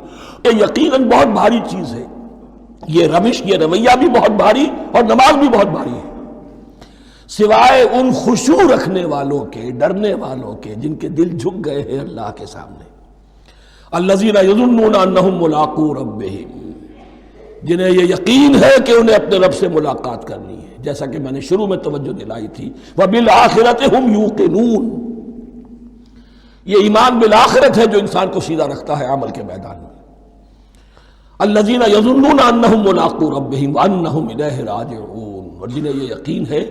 یہ یقیناً بہت بھاری چیز ہے، یہ روش، یہ رویہ بھی بہت بھاری اور نماز بھی بہت بھاری ہے، سوائے ان خشوع رکھنے والوں کے، ڈرنے والوں کے، جن کے دل جھک گئے ہیں اللہ کے سامنے۔ الذین یظنون انہم ملاقو ربہم، جنہیں یہ یقین ہے کہ انہیں اپنے رب سے ملاقات کرنی ہے، جیسا کہ میں نے شروع میں توجہ دلائی تھی، وبالآخرۃ ہم یوقنون، یہ ایمان بالآخرت ہے جو انسان کو سیدھا رکھتا ہے عمل کے میدان میں۔ الذین یظنون انہم ملاقو ربہم وانہم الیہ راجعون، اور جنہیں یہ یقین ہے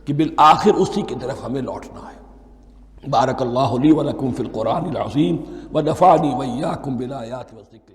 کہ بالآخر اسی کی طرف ہمیں لوٹنا ہے۔ بارک اللہ لی ولکم فی القرآن العظیم ونفعنی وإیاکم بالآیات والذکر۔